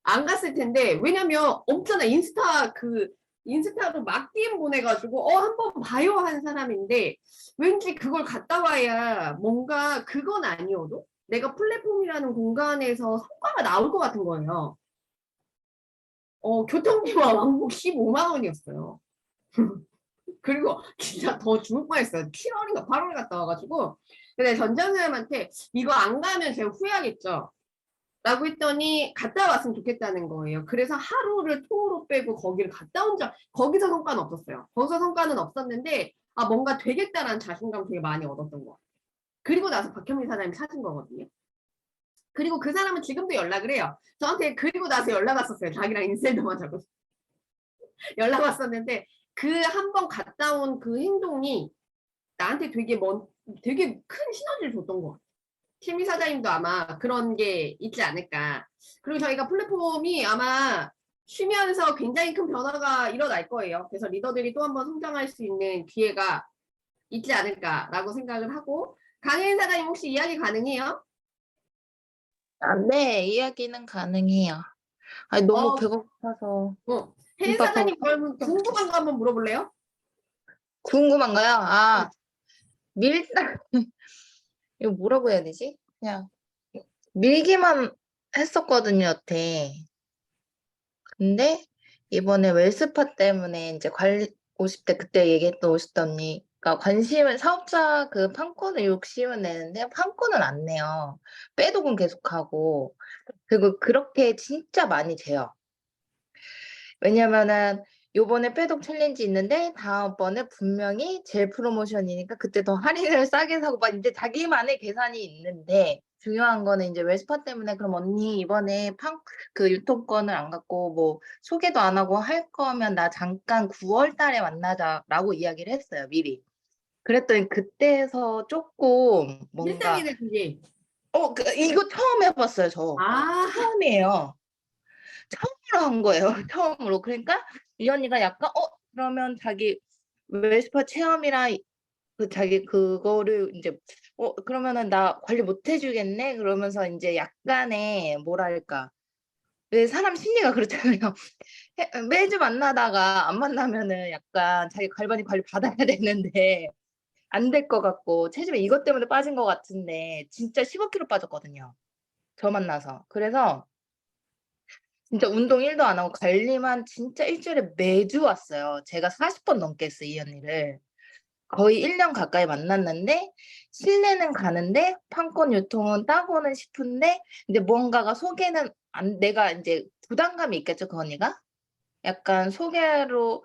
안 갔을 텐데 왜냐면 없잖아. 인스타로 막 DM 보내가지고 한번 봐요 한 사람인데 왠지 그걸 갔다 와야 뭔가 그건 아니어도 내가 플랫폼이라는 공간에서 성과가 나올 것 같은 거예요. 교통비와 왕복 15만 원이었어요. 그리고 진짜 더 죽을 뻔했어요. 7월인가 8월 갔다 와가지고 근데 전전사님한테 이거 안 가면 제가 후회하겠죠. 라고 했더니 갔다 왔으면 좋겠다는 거예요. 그래서 하루를 통으로 빼고 거기를 갔다 온 거기서 성과는 없었어요. 거기서 성과는 없었는데 뭔가 되겠다라는 자신감 되게 많이 얻었던 것 같아요. 그리고 나서 박현미 사장님 찾은 거거든요. 그리고 그 사람은 지금도 연락을 해요. 저한테 그리고 나서 연락 왔었어요. 자기랑 인셀도만 자고 연락 왔었는데 그 한 번 갔다 온 그 행동이 나한테 되게 큰 시너지를 줬던 것 같아요. 팀이 사장님도 아마 그런 게 있지 않을까. 그리고 저희가 플랫폼이 아마 쉬면서 굉장히 큰 변화가 일어날 거예요. 그래서 리더들이 또 한 번 성장할 수 있는 기회가 있지 않을까라고 생각을 하고 강혜인 사장님 혹시 이야기 가능해요? 네, 이야기는 가능해요. 아니, 너무 어, 배고파서. 혜인 이따 사장님 그러면 궁금한 거 한번 물어볼래요? 궁금한가요? 밀당, 이거 뭐라고 해야 되지? 그냥 밀기만 했었거든요, 여태. 근데 이번에 웰스파 때문에 이제 50대 그때 얘기했던 50대 언니가 사업자 그 판권을 욕심은 내는데 판권은 안 내요. 빼독은 계속하고. 그리고 그렇게 진짜 많이 재요. 왜냐면은 요번에 빼독 챌린지 있는데 다음번에 분명히 젤 프로모션이니까 그때 더 할인을 싸게 사고 막 이제 자기만의 계산이 있는데 중요한 거는 이제 웰스파 때문에 그럼 언니 이번에 그 유통권을 안 갖고 뭐 소개도 안 하고 할 거면 나 잠깐 9월 달에 만나자라고 이야기를 했어요, 미리. 그랬더니 그때에서 조금 뭔가 밀당이네, 그게. 이거 처음 해봤어요, 저. 아, 처음이에요. 처음으로 한 거예요. 처음으로. 그러니까 이 언니가 약간 그러면 자기 웰스파 체험이랑 그 자기 그거를 이제 그러면은 나 관리 못 해주겠네 그러면서 이제 약간의 뭐랄까 왜 사람 심리가 그렇잖아요. 매주 만나다가 안 만나면은 약간 자기 갈바니 관리 받아야 되는데 안 될 것 같고 체중이 이것 때문에 빠진 것 같은데 진짜 15kg 빠졌거든요. 저 만나서. 그래서 진짜 운동 1도 안 하고 관리만 진짜 일주일에 매주 왔어요. 제가 40번 넘게 했어요, 이 언니를. 거의 1년 가까이 만났는데 실내는 가는데 판권 유통은 따고는 싶은데 이제 뭔가가 소개는 내가 이제 부담감이 있겠죠, 그 언니가? 약간 소개로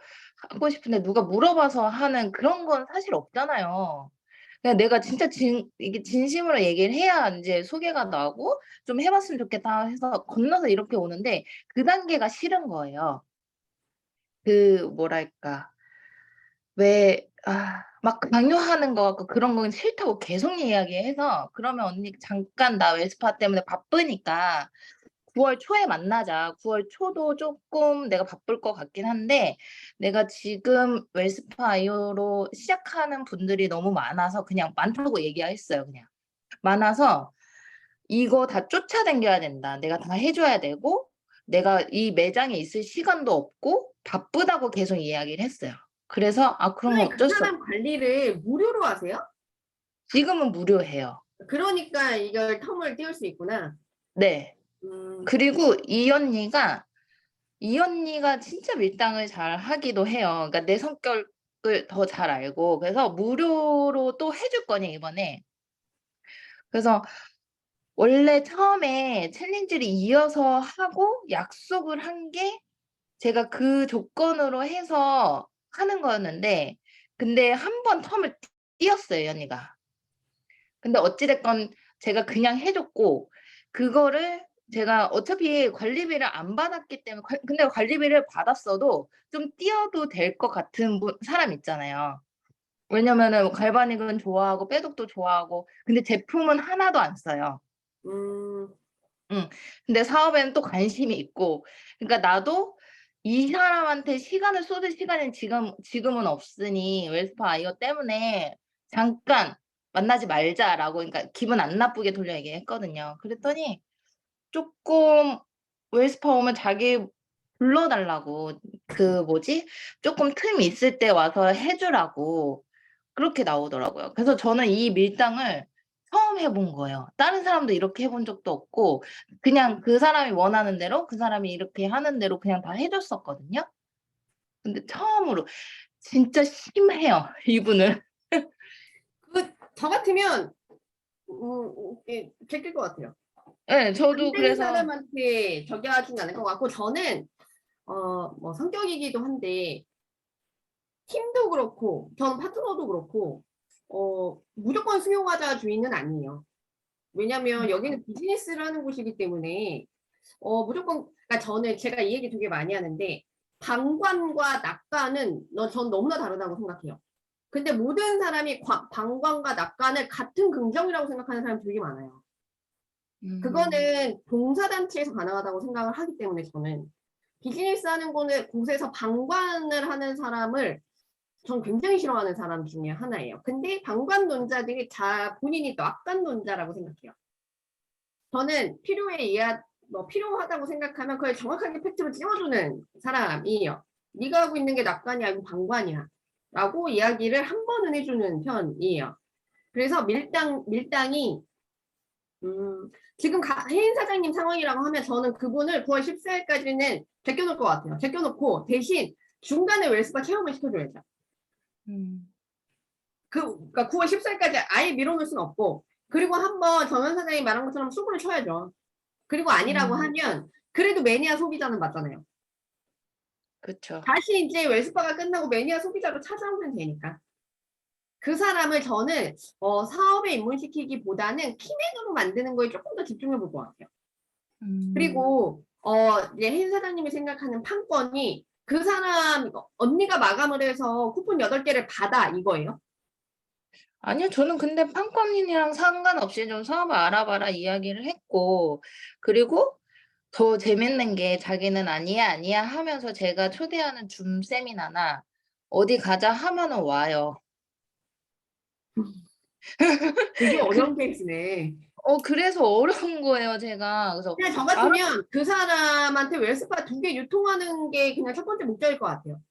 하고 싶은데 누가 물어봐서 하는 그런 건 사실 없잖아요. 그냥 내가 진짜 이게 진심으로 얘기를 해야 이제 소개가 나고 좀 해봤으면 좋겠다 해서 건너서 이렇게 오는데 그 단계가 싫은 거예요. 그 뭐랄까 막 강요하는 거 같고 그런 건 싫다고 계속 이야기해서 그러면 언니 잠깐 나 웰스파 때문에 바쁘니까 9월 초에 만나자. 9월 초도 조금 내가 바쁠 것 같긴 한데 내가 지금 웰스파 아이오로 시작하는 분들이 너무 많아서 그냥 많다고 얘기했어요. 그냥 많아서 이거 다 쫓아다녀야 된다. 내가 다 해줘야 되고 내가 이 매장에 있을 시간도 없고 바쁘다고 계속 이야기를 했어요. 그래서 그러면 선생님 그 어쩔 수 사람 관리를 무료로 하세요? 지금은 무료해요. 그러니까 이걸 텀을 띄울 수 있구나. 네. 음, 그리고 이 언니가 진짜 밀당을 잘 하기도 해요. 그러니까 내 성격을 더 잘 알고 그래서 무료로 또 해줄 거냐 이번에. 그래서 원래 처음에 챌린지를 이어서 하고 약속을 한 게 제가 그 조건으로 해서 하는 거였는데 근데 한 번 텀을 띄었어요, 이 언니가. 근데 어찌 됐건 제가 그냥 해 줬고 그거를 제가 어차피 관리비를 안 받았기 때문에 근데 관리비를 받았어도 좀 띄어도 될 것 같은 사람 있잖아요. 왜냐면은 갈바닉은 좋아하고 빼독도 좋아하고 근데 제품은 하나도 안 써요. 음, 응. 근데 사업에는 또 관심이 있고 그러니까 나도 이 사람한테 시간을 쏟을 시간이 지금은 없으니 웰스파 이거 때문에 잠깐 만나지 말자라고 그러니까 기분 안 나쁘게 돌려 얘기했거든요. 그랬더니 조금 웰스파 오면 자기 불러달라고 그 뭐지? 조금 틈이 있을 때 와서 해주라고 그렇게 나오더라고요. 그래서 저는 이 밀당을 처음 해본 거예요. 다른 사람도 이렇게 해본 적도 없고 그냥 그 사람이 원하는 대로 그 사람이 이렇게 하는 대로 그냥 다 해줬었거든요. 근데 처음으로 진짜 심해요, 이분은. 저 같으면 제낄 것 같아요. 네, 저도 안 되는 그래서 사람한테 저기 하진 않을 것 같고 저는 뭐 성격이기도 한데 팀도 그렇고 전 파트너도 그렇고 무조건 수용하자 주의는 아니에요. 왜냐면 여기는 비즈니스를 하는 곳이기 때문에 무조건 그러니까 저는 제가 이 얘기 되게 많이 하는데 방관과 낙관은 전 너무나 다르다고 생각해요. 근데 모든 사람이 방관과 낙관을 같은 긍정이라고 생각하는 사람이 되게 많아요. 그거는 봉사단체에서 가능하다고 생각을 하기 때문에 저는 비즈니스 하는 곳에서 방관을 하는 사람을 전 굉장히 싫어하는 사람 중에 하나예요. 근데 방관론자들이 본인이 낙관론자라고 생각해요. 저는 필요하다고 생각하면 그걸 정확하게 팩트로 찝어주는 사람이에요. 네가 하고 있는 게 낙관이 아니고 방관이야. 라고 이야기를 한 번은 해주는 편이에요. 그래서 밀당이 지금 혜인 사장님 상황이라고 하면 저는 그분을 9월 14일까지는 제껴놓을 것 같아요. 제껴놓고 대신 중간에 웰스파 체험을 시켜줘야죠. 그러니까 9월 14일까지 아예 밀어놓을 수는 없고 그리고 한번 정현 사장님이 말한 것처럼 수구를 쳐야죠. 그리고 아니라고 하면 그래도 매니아 소비자는 맞잖아요. 그쵸. 다시 이제 웰스파가 끝나고 매니아 소비자로 찾아오면 되니까. 그 사람을 저는 사업에 입문시키기보다는 키맨으로 만드는 거에 조금 더 집중해 볼 것 같아요. 그리고 이제 혜인 사장님이 생각하는 판권이 그 사람 언니가 마감을 해서 쿠폰 8개를 받아 이거예요? 아니요, 저는 근데 판권이랑 상관없이 좀 사업을 알아봐라 이야기를 했고, 그리고 더 재밌는 게 자기는 아니야, 아니야 하면서 제가 초대하는 줌 세미나나 어디 가자 하면은 와요. 되게 어려운 케이스네. 그래서 어려운 거예요, 제가. 그래서 그냥 저 같으면 그 사람한테 웰스파 2개 유통하는 게 그냥 첫 번째 목적일 것 같아요.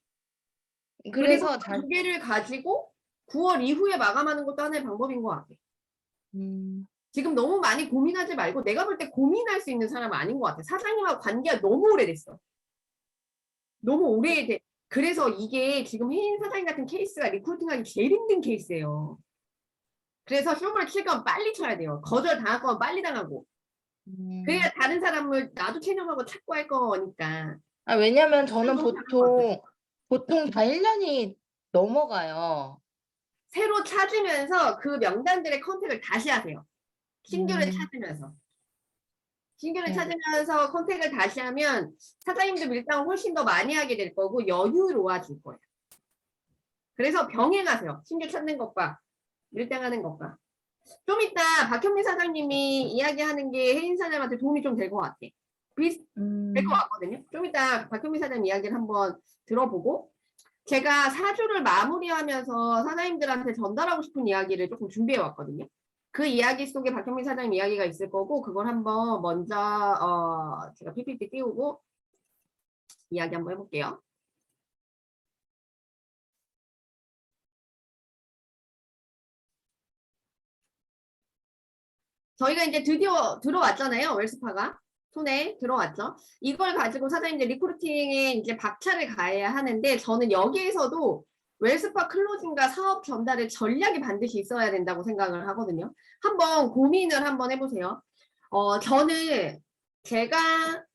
그래서 그 2개를 가지고 9월 이후에 마감하는 것도 하나의 방법인 것 같아요. 지금 너무 많이 고민하지 말고 내가 볼 때 고민할 수 있는 사람은 아닌 것 같아. 사장님하고 관계가 너무 오래됐어. 너무 오래돼. 그래서 이게 지금 혜인 사장님 같은 케이스가 리크루팅하기 제일 힘든 케이스예요. 그래서 쇼를 칠 거면 빨리 쳐야 돼요. 거절 당할 거면 빨리 당하고. 그래야 다른 사람을 나도 체념하고 찾고 할 거니까. 왜냐면 저는 너무 잘한 것 보통 다 1년이 넘어가요. 새로 찾으면서 그 명단들의 컨택을 다시 하세요. 신규를 음. 찾으면서. 신규를 네. 찾으면서 컨택을 다시 하면 사장님도 밀당을 훨씬 더 많이 하게 될 거고 여유로워질 거예요. 그래서 병행하세요. 신규 찾는 것과 밀당하는 것과. 좀 이따 박현미 사장님이 이야기하는 게 혜인 사장님한테 도움이 좀 될 것 같아. 될 것 같거든요. 좀 이따 박현미 사장님 이야기를 한번 들어보고 제가 4주를 마무리하면서 사장님들한테 전달하고 싶은 이야기를 조금 준비해 왔거든요. 그 이야기 속에 박현미 사장님 이야기가 있을 거고 그걸 한번 먼저 제가 PPT 띄우고 이야기 한번 해볼게요. 저희가 이제 드디어 들어왔잖아요. 웰스파가 손에 들어왔죠. 이걸 가지고 사장님들 리크루팅에 이제 박차를 가해야 하는데 저는 여기에서도 웰스파 클로징과 사업 전달의 전략이 반드시 있어야 된다고 생각을 하거든요. 한번 고민을 한번 해보세요. 저는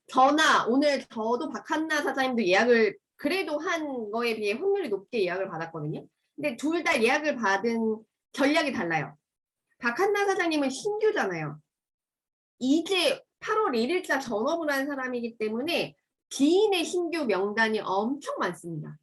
저나 오늘 저도 박한나 사장님도 예약을 그래도 한 거에 비해 확률이 높게 예약을 받았거든요. 근데 둘 다 예약을 받은 전략이 달라요. 박한나 사장님은 신규잖아요. 이제 8월 1일자 전업을 한 사람이기 때문에 지인의 신규 명단이 엄청 많습니다.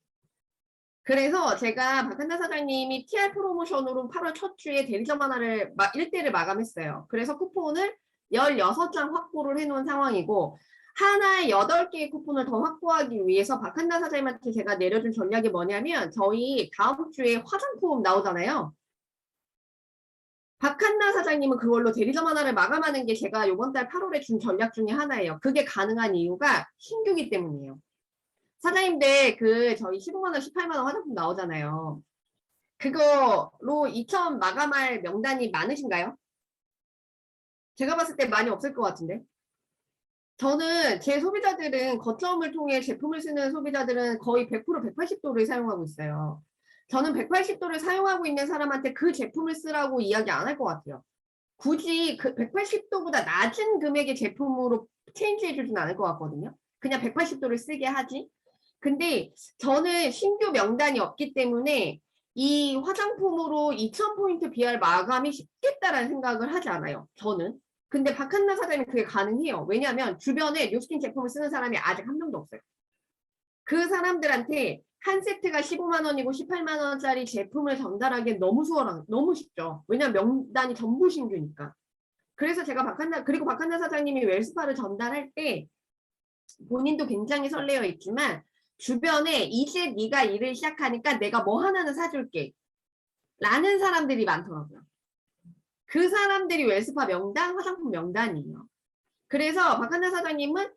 그래서 제가 박한나 사장님이 TR 프로모션으로 8월 첫 주에 대리점 하나를 1대를 마감했어요. 그래서 쿠폰을 16장 확보를 해놓은 상황이고 하나에 8개의 쿠폰을 더 확보하기 위해서 박한나 사장님한테 제가 내려준 전략이 뭐냐면 저희 다음 주에 화장품 나오잖아요. 박한나 사장님은 그걸로 대리점 하나를 마감하는 게 제가 이번 달 8월에 준 전략 중에 하나예요. 그게 가능한 이유가 신규기 때문이에요. 사장님들 저희 15만 원, 18만 원 화장품 나오잖아요. 그거로 2천 마감할 명단이 많으신가요? 제가 봤을 때 많이 없을 것 같은데. 저는 제 소비자들은 거점을 통해 제품을 쓰는 소비자들은 거의 100% 180도를 사용하고 있어요. 저는 180도를 사용하고 있는 사람한테 그 제품을 쓰라고 이야기 안 할 것 같아요. 굳이 그 180도보다 낮은 금액의 제품으로 체인지해 주진 않을 것 같거든요. 그냥 180도를 쓰게 하지. 근데 저는 신규 명단이 없기 때문에 이 화장품으로 2000포인트 BR 마감이 쉽겠다라는 생각을 하지 않아요. 저는. 근데 박한나 사장님이 그게 가능해요. 왜냐하면 주변에 뉴스킨 제품을 쓰는 사람이 아직 한 명도 없어요. 그 사람들한테 한 세트가 15만 원이고 18만 원짜리 제품을 전달하기엔 너무 수월한, 너무 쉽죠. 왜냐면 명단이 전부 신규니까. 그래서 제가 박한나 사장님이 웰스파를 전달할 때 본인도 굉장히 설레어 있지만 주변에 이제 네가 일을 시작하니까 내가 뭐 하나는 사줄게 라는 사람들이 많더라고요. 그 사람들이 웰스파 명단, 화장품 명단이에요. 그래서 박한나 사장님은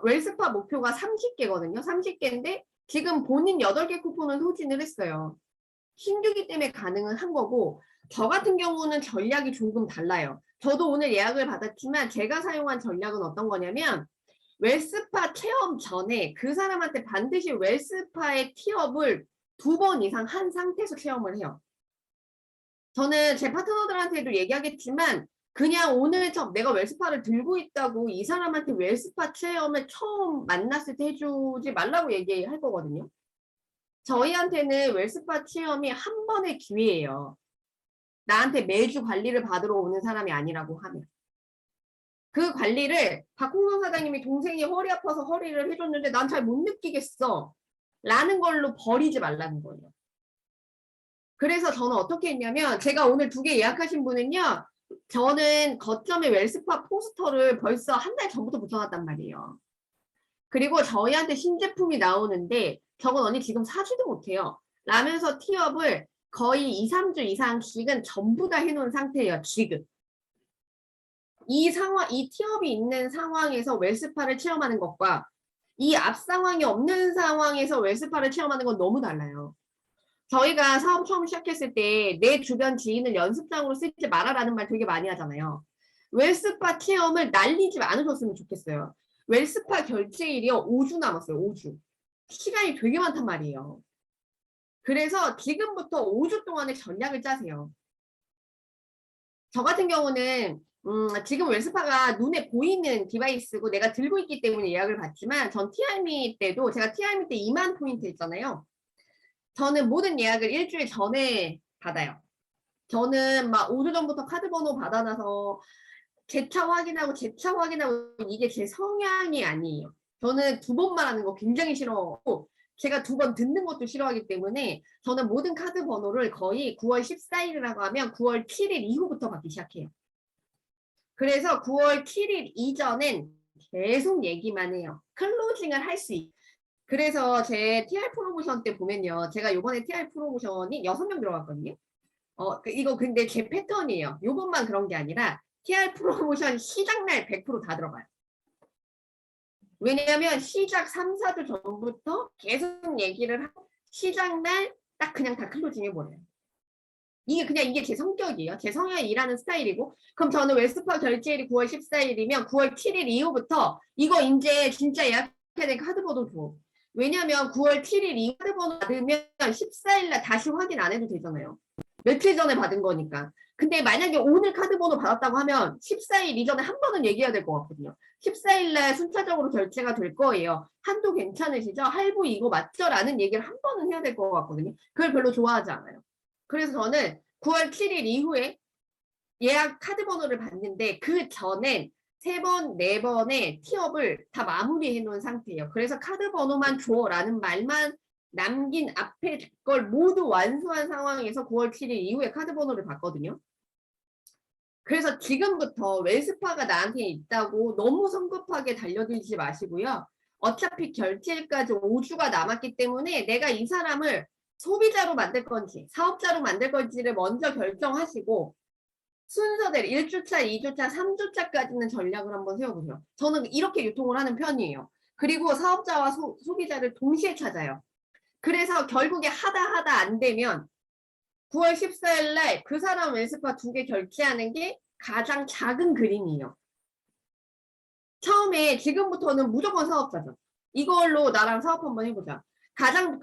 웰스파 목표가 30개거든요. 30개인데 지금 본인 8개 쿠폰을 소진을 했어요. 신규기 때문에 가능은 한 거고 저 같은 경우는 전략이 조금 달라요. 저도 오늘 예약을 받았지만 제가 사용한 전략은 어떤 거냐면 웰스파 체험 전에 그 사람한테 반드시 웰스파의 티업을 2번 이상 한 상태에서 체험을 해요. 저는 제 파트너들한테도 얘기하겠지만 그냥 오늘 내가 웰스파를 들고 있다고 이 사람한테 웰스파 체험을 처음 만났을 때 해주지 말라고 얘기할 거거든요. 저희한테는 웰스파 체험이 한 번의 기회예요. 나한테 매주 관리를 받으러 오는 사람이 아니라고 하면. 그 관리를 박홍선 사장님이 동생이 허리 아파서 허리를 해줬는데 난 잘 못 느끼겠어. 라는 걸로 버리지 말라는 거예요. 그래서 저는 어떻게 했냐면 제가 오늘 2개 예약하신 분은요. 저는 거점의 웰스파 포스터를 벌써 한 달 전부터 붙여놨단 말이에요. 그리고 저희한테 신제품이 나오는데 저건 언니 지금 사지도 못해요. 라면서 티업을 거의 2, 3주 이상씩은 전부 다 해놓은 상태예요. 지금. 이 티업이 있는 상황에서 웰스파를 체험하는 것과 이 앞 상황이 없는 상황에서 웰스파를 체험하는 건 너무 달라요. 저희가 사업 처음 시작했을 때 내 주변 지인을 연습장으로 쓰지 말아라는 말 되게 많이 하잖아요. 웰스파 체험을 날리지 않으셨으면 좋겠어요. 웰스파 결제일이요. 5주 남았어요. 5주. 시간이 되게 많단 말이에요. 그래서 지금부터 5주 동안의 전략을 짜세요. 저 같은 경우는 지금 웰스파가 눈에 보이는 디바이스고 내가 들고 있기 때문에 예약을 받지만 전 TRME 때도 제가 TRME 때 2만 포인트 있잖아요. 저는 모든 예약을 일주일 전에 받아요. 저는 막 5주 전부터 카드 번호 받아놔서 재차 확인하고 이게 제 성향이 아니에요. 저는 2번만 하는 거 굉장히 싫어하고 제가 2번 듣는 것도 싫어하기 때문에 저는 모든 카드 번호를 거의 9월 14일이라고 하면 9월 7일 이후부터 받기 시작해요. 그래서 9월 7일 이전엔 계속 얘기만 해요. 클로징을 할 수 있어요. 그래서 제 TR 프로모션 때 보면요. 제가 요번에 TR 프로모션이 6명 들어갔거든요. 이거 근데 제 패턴이에요. 요번만 그런 게 아니라 TR 프로모션 시작날 100% 다 들어가요. 왜냐하면 시작 3, 4주 전부터 계속 얘기를 하고 시작날 딱 그냥 다 클로징 해버려요. 이게 제 성격이에요. 제 성향이 일하는 스타일이고 그럼 저는 웰스파 결제일이 9월 14일이면 9월 7일 이후부터 이거 이제 진짜 예약해야 되니까 카드번호 줘. 왜냐면 9월 7일 이 카드번호 받으면 14일날 다시 확인 안 해도 되잖아요. 며칠 전에 받은 거니까. 근데 만약에 오늘 카드번호 받았다고 하면 14일 이전에 한 번은 얘기해야 될 것 같거든요. 14일날 순차적으로 결제가 될 거예요. 한도 괜찮으시죠? 할부 이거 맞죠? 라는 얘기를 한 번은 해야 될 것 같거든요. 그걸 별로 좋아하지 않아요. 그래서 저는 9월 7일 이후에 예약 카드번호를 받는데 그 전엔 3번, 4번의 티업을 다 마무리해 놓은 상태예요. 그래서 카드번호만 줘 라는 말만 남긴 앞에 걸 모두 완수한 상황에서 9월 7일 이후에 카드번호를 받거든요. 그래서 지금부터 웰스파가 나한테 있다고 너무 성급하게 달려들지 마시고요. 어차피 결제일까지 5주가 남았기 때문에 내가 이 사람을 소비자로 만들 건지 사업자로 만들 건지를 먼저 결정하시고 순서대로 1주차, 2주차, 3주차까지는 전략을 한번 세워보세요. 저는 이렇게 유통을 하는 편이에요. 그리고 사업자와 소비자를 동시에 찾아요. 그래서 결국에 하다 안 되면 9월 14일 날 그 사람 웰스파 2개 결제하는 게 가장 작은 그림이에요. 처음에 지금부터는 무조건 사업자죠. 이걸로 나랑 사업 한번 해보자. 가장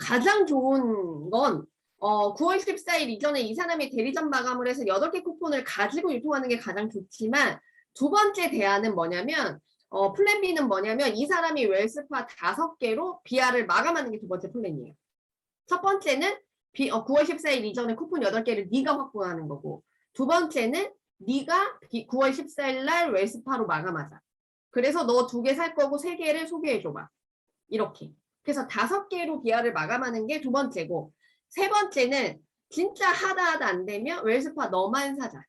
좋은 건 9월 14일 이전에 이 사람이 대리점 마감을 해서 8개 쿠폰을 가지고 유통하는 게 가장 좋지만 두 번째 대안은 뭐냐면 플랜 B는 뭐냐면 이 사람이 웰스파 5개로 BR을 마감하는 게 두 번째 플랜이에요. 첫 번째는 9월 14일 이전에 쿠폰 8개를 네가 확보하는 거고 두 번째는 네가 9월 14일 날 웰스파로 마감하자. 그래서 너 2개 살 거고 3개를 소개해줘봐. 이렇게. 그래서 5개로 BR을 마감하는 게 두 번째고 세 번째는 진짜 하다 안 되면 웰스파 너만 사자.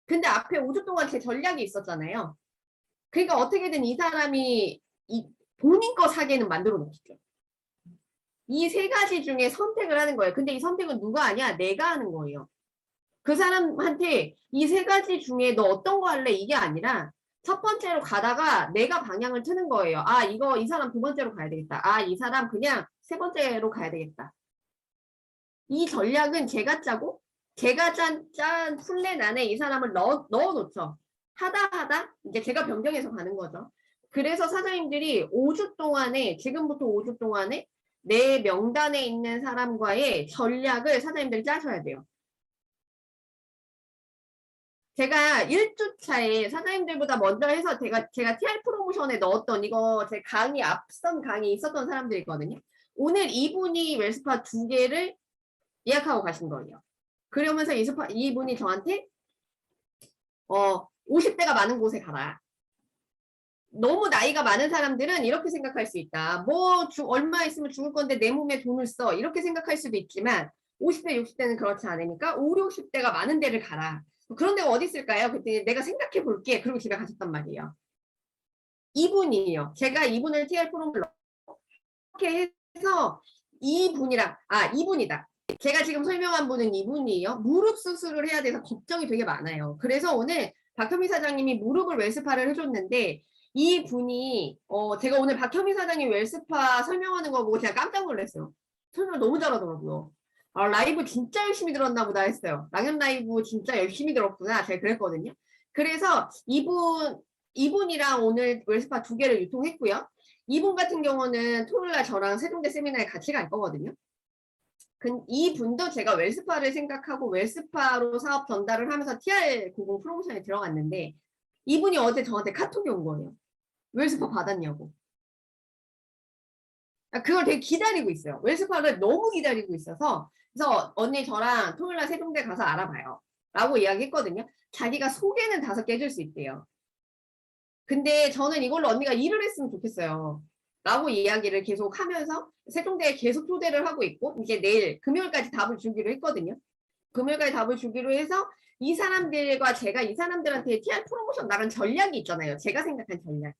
근데 앞에 5주 동안 제 전략이 있었잖아요. 그러니까 어떻게든 이 사람이 본인 거 사게는 만들어 놓겠죠. 이 3가지 중에 선택을 하는 거예요. 근데 이 선택은 누가 하냐? 내가 하는 거예요. 그 사람한테 이 3가지 중에 너 어떤 거 할래? 이게 아니라 첫 번째로 가다가 내가 방향을 트는 거예요. 아, 이 사람 두 번째로 가야 되겠다. 아, 이 사람 그냥 3번째로 가야 되겠다. 이 전략은 제가 짜고 제가 짠 플랜 안에 이 사람을 넣어놓죠. 하다 이제 제가 변경해서 가는 거죠. 그래서 사장님들이 5주 동안에 지금부터 5주 동안에 내 명단에 있는 사람과의 전략을 사장님들이 짜셔야 돼요. 제가 1주차에 사장님들보다 먼저 해서 제가 TR 프로모션에 넣었던 이거 제 앞선 강의 있었던 사람들이 있거든요. 오늘 이분이 웰스파 2개를 예약하고 가신 거예요. 그러면서 이분이 저한테 50대가 많은 곳에 가라. 너무 나이가 많은 사람들은 이렇게 생각할 수 있다. 뭐 얼마 있으면 죽을 건데 내 몸에 돈을 써. 이렇게 생각할 수도 있지만 50대, 60대는 그렇지 않으니까 5, 60대가 많은 데를 가라. 그런 데가 어디 있을까요? 그때 내가 생각해 볼게. 그리고 집에 가셨단 말이에요. 이분이에요. 제가 이분을 TR 프로그램을 이렇게 해서 이분이다. 제가 지금 설명한 분은 이분이에요. 무릎 수술을 해야 돼서 걱정이 되게 많아요. 그래서 오늘 박현미 사장님이 무릎을 웰스파를 해줬는데 이 분이 제가 오늘 박현미 사장님 웰스파 설명하는 거 보고 제가 깜짝 놀랐어요. 설명 너무 잘하더라고요. 라이브 진짜 열심히 들었나 보다 했어요. 랑연 라이브 진짜 열심히 들었구나. 제가 그랬거든요. 그래서 이분이랑 오늘 웰스파 2개를 유통했고요. 이분 같은 경우는 토요일날 저랑 세종대 세미나에 같이 갈 거거든요. 이분도 제가 웰스파를 생각하고 웰스파로 사업 전달을 하면서 TR90 프로모션에 들어갔는데 이분이 어제 저한테 카톡이 온 거예요. 웰스파 받았냐고. 그걸 되게 기다리고 있어요. 웰스파를 너무 기다리고 있어서 그래서 언니 저랑 토요일날 세종대 가서 알아봐요. 라고 이야기했거든요. 자기가 소개는 5개 해줄 수 있대요. 근데 저는 이걸로 언니가 일을 했으면 좋겠어요. 라고 이야기를 계속 하면서 세종대에 계속 초대를 하고 있고 이제 내일 금요일까지 답을 주기로 했거든요. 금요일까지 답을 주기로 해서 이 사람들과 제가 이 사람들한테 TR 프로모션 나간 전략이 있잖아요. 제가 생각한 전략이.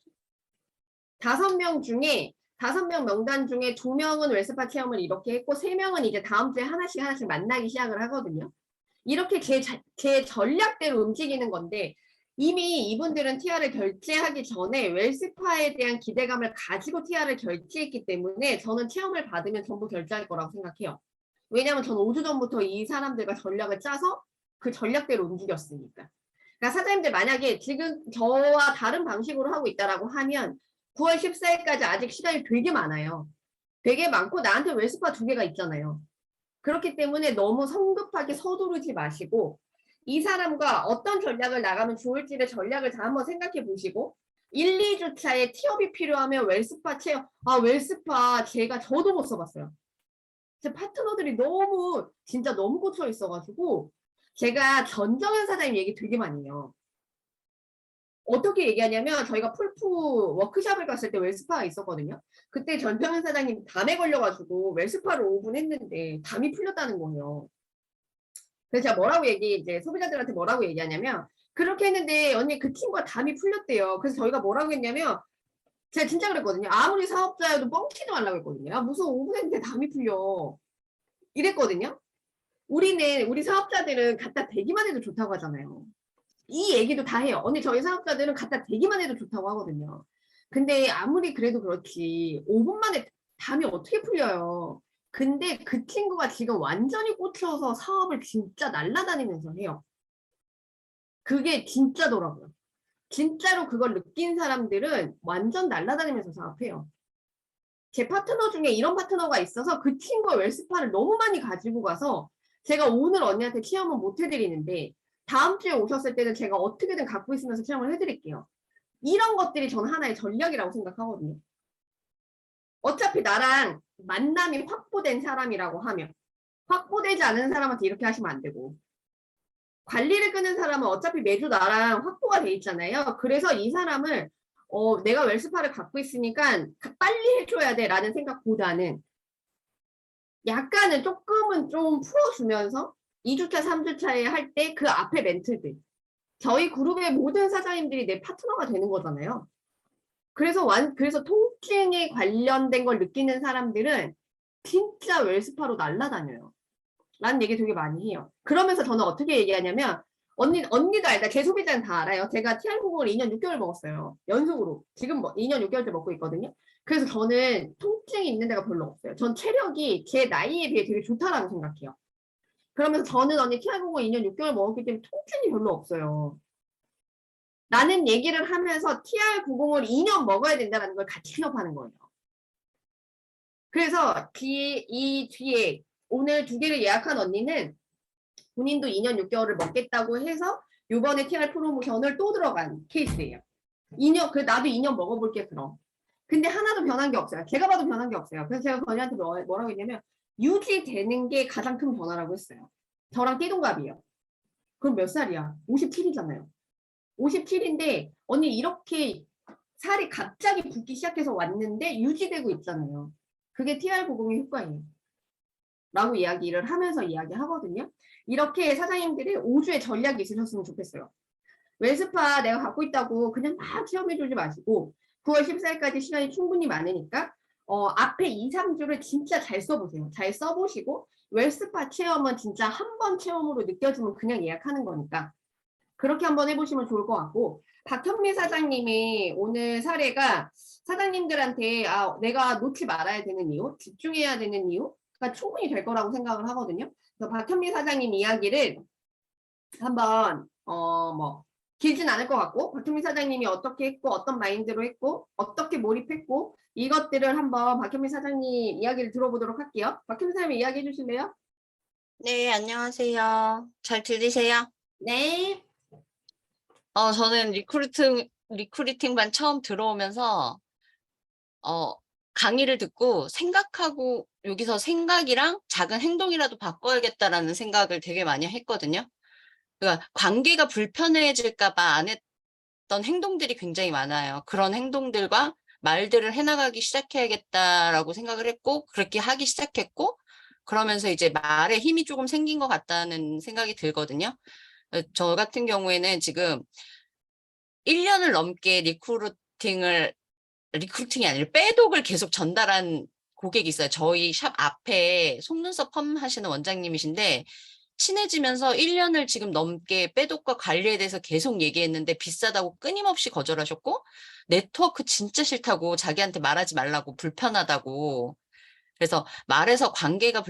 5명 명단 중에 2명은 웰스파 체험을 이렇게 했고 3명은 이제 다음 주에 하나씩 만나기 시작을 하거든요. 이렇게 제 전략대로 움직이는 건데 이미 이분들은 TR을 결제하기 전에 웰스파에 대한 기대감을 가지고 TR을 결제했기 때문에 저는 체험을 받으면 전부 결제할 거라고 생각해요. 왜냐하면 저는 5주 전부터 이 사람들과 전략을 짜서 그 전략대로 움직였으니까. 그러니까 사장님들 만약에 지금 저와 다른 방식으로 하고 있다라고 하면 9월 14일까지 아직 시간이 되게 많아요. 되게 많고 나한테 웰스파 2개가 있잖아요. 그렇기 때문에 너무 성급하게 서두르지 마시고 이 사람과 어떤 전략을 나가면 좋을지를 전략을 다 한번 생각해 보시고 1, 2주 차에 티업이 필요하면 웰스파 체험 웰스파 저도 못 써봤어요. 제 파트너들이 진짜 너무 꽂혀 있어가지고 제가 전정현 사장님 얘기 되게 많이 해요. 어떻게 얘기하냐면 저희가 풀프 워크숍을 갔을 때 웰스파가 있었거든요. 그때 전정현 사장님 담에 걸려가지고 웰스파를 5분 했는데 담이 풀렸다는 거예요. 그래서 제가 이제 소비자들한테 뭐라고 얘기하냐면 그렇게 했는데 언니 그 친구가 담이 풀렸대요. 그래서 저희가 뭐라고 했냐면 제가 진짜 그랬거든요. 아무리 사업자여도 뻥치지 말라고 했거든요. 무슨 5분 했는데 담이 풀려. 이랬거든요. 우리 사업자들은 갖다 대기만 해도 좋다고 하잖아요. 이 얘기도 다 해요. 언니 저희 사업자들은 갖다 대기만 해도 좋다고 하거든요. 근데 아무리 그래도 그렇지 5분 만에 담이 어떻게 풀려요. 근데 그 친구가 지금 완전히 꽂혀서 사업을 진짜 날아다니면서 해요. 그게 진짜더라고요. 진짜로 그걸 느낀 사람들은 완전 날아다니면서 사업해요. 제 파트너 중에 이런 파트너가 있어서 그 친구가 웰스파를 너무 많이 가지고 가서 제가 오늘 언니한테 체험은 못 해드리는데 다음 주에 오셨을 때는 제가 어떻게든 갖고 있으면서 체험을 해드릴게요. 이런 것들이 저는 하나의 전략이라고 생각하거든요. 어차피 나랑 만남이 확보된 사람이라고 하면 확보되지 않은 사람한테 이렇게 하시면 안 되고 관리를 끄는 사람은 어차피 매주 나랑 확보가 돼 있잖아요. 그래서 이 사람을 내가 웰스파를 갖고 있으니까 빨리 해줘야 돼 라는 생각보다는 약간은 조금은 좀 풀어주면서 2주차, 3주차에 할 때 그 앞에 멘트들 저희 그룹의 모든 사장님들이 내 파트너가 되는 거잖아요. 그래서 통증에 관련된 걸 느끼는 사람들은 진짜 웰스파로 날아다녀요. 라는 얘기 되게 많이 해요. 그러면서 저는 어떻게 얘기하냐면 언니도 알다. 제 소비자는 다 알아요. 제가 TR90을 2년 6개월 먹었어요. 연속으로. 지금 2년 6개월째 먹고 있거든요. 그래서 저는 통증이 있는 데가 별로 없어요. 전 체력이 제 나이에 비해 되게 좋다라고 생각해요. 그러면서 저는 언니 TR90 2년 6개월 먹었기 때문에 통증이 별로 없어요. 라는 얘기를 하면서 TR90을 2년 먹어야 된다는 걸 같이 협업하는 거예요. 그래서 이 뒤에 오늘 2개를 예약한 언니는 본인도 2년 6개월을 먹겠다고 해서 이번에 TR 프로모션을 또 들어간 케이스예요. 나도 2년 먹어볼게 그럼. 근데 하나도 변한 게 없어요. 제가 봐도 변한 게 없어요. 그래서 제가 건이한테 뭐라고 했냐면 유지되는 게 가장 큰 변화라고 했어요. 저랑 띠동갑이에요. 그럼 몇 살이야? 57이잖아요. 57인데 언니 이렇게 살이 갑자기 붓기 시작해서 왔는데 유지되고 있잖아요. 그게 TR90의 효과예요. 라고 이야기를 하면서 이야기하거든요. 이렇게 사장님들이 5주의 전략이 있으셨으면 좋겠어요. 웰스파 내가 갖고 있다고 그냥 막 체험해주지 마시고 9월 14일까지 시간이 충분히 많으니까 앞에 2, 3주를 진짜 잘 써보세요. 잘 써보시고 웰스파 체험은 진짜 한 번 체험으로 느껴지면 그냥 예약하는 거니까 그렇게 한번 해보시면 좋을 것 같고 박현미 사장님이 오늘 사례가 사장님들한테 내가 놓지 말아야 되는 이유, 집중해야 되는 이유가 충분히 될 거라고 생각을 하거든요. 그래서 박현미 사장님 이야기를 한번 뭐 길진 않을 것 같고 박현미 사장님이 어떻게 했고 어떤 마인드로 했고 어떻게 몰입했고 이것들을 한번 박현미 사장님 이야기를 들어보도록 할게요. 박현미 사장님 이야기해 주실래요? 네, 안녕하세요. 잘 들리세요? 네. 저는 리크루팅반 처음 들어오면서, 강의를 듣고 생각하고, 여기서 생각이랑 작은 행동이라도 바꿔야겠다라는 생각을 되게 많이 했거든요. 그러니까 관계가 불편해질까봐 안 했던 행동들이 굉장히 많아요. 그런 행동들과 말들을 해나가기 시작해야겠다라고 생각을 했고, 그렇게 하기 시작했고, 그러면서 이제 말에 힘이 조금 생긴 것 같다는 생각이 들거든요. 저 같은 경우에는 지금 1년을 넘게 리크루팅이 아니라 빼독을 계속 전달한 고객이 있어요. 저희 샵 앞에 속눈썹 펌 하시는 원장님이신데 친해지면서 1년을 지금 넘게 빼독과 관리에 대해서 계속 얘기했는데 비싸다고 끊임없이 거절하셨고 네트워크 진짜 싫다고 자기한테 말하지 말라고 불편하다고 그래서 말해서 관계가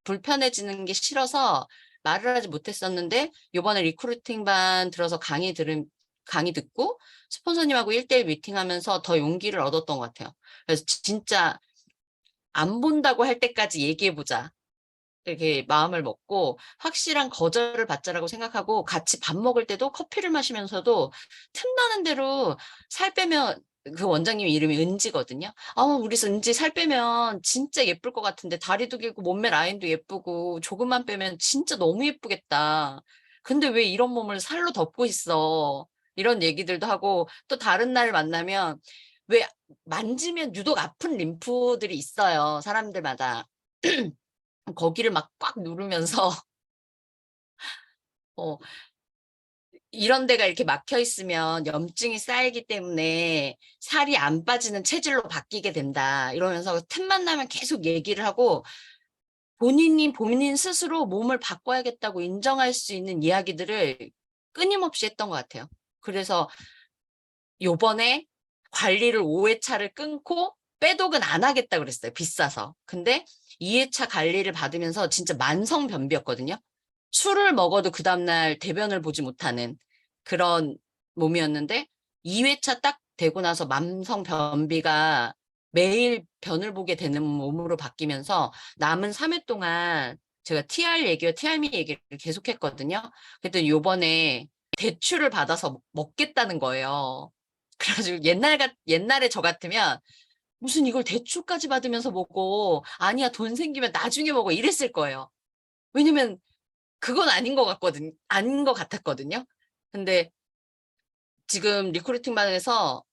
불편해지는 게 싫어서 말을 하지 못했었는데 요번에 리크루팅반 들어서 강의 듣고 스폰서님하고 1대1 미팅하면서 더 용기를 얻었던 것 같아요. 그래서 진짜 안 본다고 할 때까지 얘기해보자. 이렇게 마음을 먹고 확실한 거절을 받자라고 생각하고 같이 밥 먹을 때도 커피를 마시면서도 틈나는 대로 살 빼면 그 원장님 이름이 은지거든요. 우리 은지 살 빼면 진짜 예쁠 것 같은데 다리도 길고 몸매 라인도 예쁘고 조금만 빼면 진짜 너무 예쁘겠다. 근데 왜 이런 몸을 살로 덮고 있어? 이런 얘기들도 하고 또 다른 날 만나면 왜 만지면 유독 아픈 림프들이 있어요. 사람들마다. 거기를 막 꽉 누르면서 이런 데가 이렇게 막혀 있으면 염증이 쌓이기 때문에 살이 안 빠지는 체질로 바뀌게 된다. 이러면서 틈만 나면 계속 얘기를 하고 본인 스스로 몸을 바꿔야겠다고 인정할 수 있는 이야기들을 끊임없이 했던 것 같아요. 그래서 요번에 관리를 5회차를 끊고 빼독은 안 하겠다 그랬어요. 비싸서. 근데 2회차 관리를 받으면서 진짜 만성변비였거든요. 술을 먹어도 그 다음날 대변을 보지 못하는 그런 몸이었는데 2회차 딱 되고 나서 만성변비가 매일 변을 보게 되는 몸으로 바뀌면서 남은 3회 동안 제가 TR미 얘기를 계속했거든요. 그랬더니 요번에 대출을 받아서 먹겠다는 거예요. 그래가지고 옛날에 저 같으면 무슨 이걸 대출까지 받으면서 먹고 아니야 돈 생기면 나중에 먹어 이랬을 거예요. 왜냐면 그건 아닌 것 같았거든요. 근데 지금 리크루팅반에서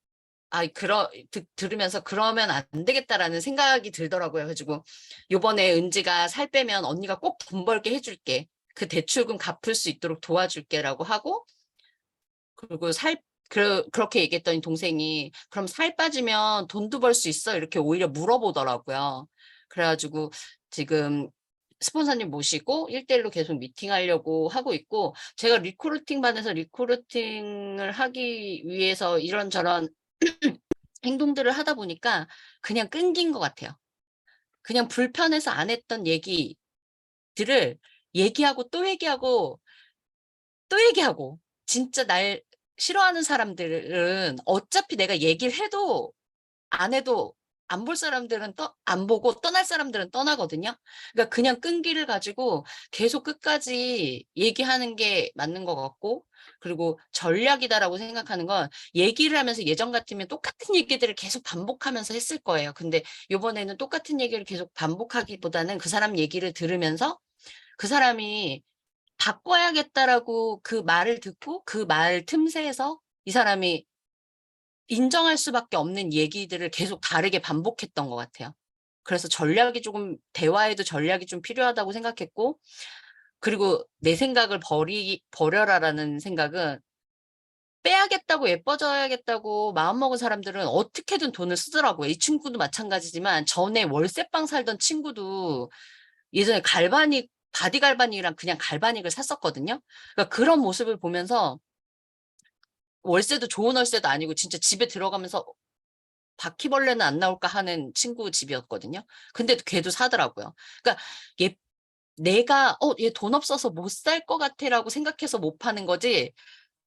들으면서 그러면 안 되겠다라는 생각이 들더라고요. 그래가지고 요번에 은지가 살 빼면 언니가 꼭 돈 벌게 해줄게. 그 대출금 갚을 수 있도록 도와줄게라고 하고 그리고 그렇게 얘기했더니 동생이 그럼 살 빠지면 돈도 벌 수 있어? 이렇게 오히려 물어보더라고요. 그래가지고 지금 스폰서님 모시고 1대1로 계속 미팅하려고 하고 있고 제가 리크루팅반에서 리크루팅을 하기 위해서 이런저런 행동들을 하다 보니까 그냥 끊긴 것 같아요. 그냥 불편해서 안 했던 얘기들을 얘기하고 또 얘기하고 또 얘기하고 진짜 날 싫어하는 사람들은 어차피 내가 얘기를 해도 안 해도 안 볼 사람들은 안 보고 떠날 사람들은 떠나거든요. 그러니까 그냥 끈기를 가지고 계속 끝까지 얘기하는 게 맞는 것 같고, 그리고 전략이다라고 생각하는 건 얘기를 하면서 예전 같으면 똑같은 얘기들을 계속 반복하면서 했을 거예요. 근데 이번에는 똑같은 얘기를 계속 반복하기보다는 그 사람 얘기를 들으면서 그 사람이 바꿔야겠다라고 그 말을 듣고 그 말 틈새에서 이 사람이 인정할 수밖에 없는 얘기들을 계속 다르게 반복했던 것 같아요. 그래서 대화에도 전략이 좀 필요하다고 생각했고, 그리고 내 생각을 버려라라는 생각은 빼야겠다고 예뻐져야겠다고 마음먹은 사람들은 어떻게든 돈을 쓰더라고요. 이 친구도 마찬가지지만 전에 월세방 살던 친구도 예전에 바디 갈바닉이랑 그냥 갈바닉을 샀었거든요. 그러니까 그런 모습을 보면서 월세도 좋은 월세도 아니고 진짜 집에 들어가면서 바퀴벌레는 안 나올까 하는 친구 집이었거든요. 근데 걔도 사더라고요. 그러니까 내가 얘 돈 없어서 못 살 것 같아라고 생각해서 못 파는 거지,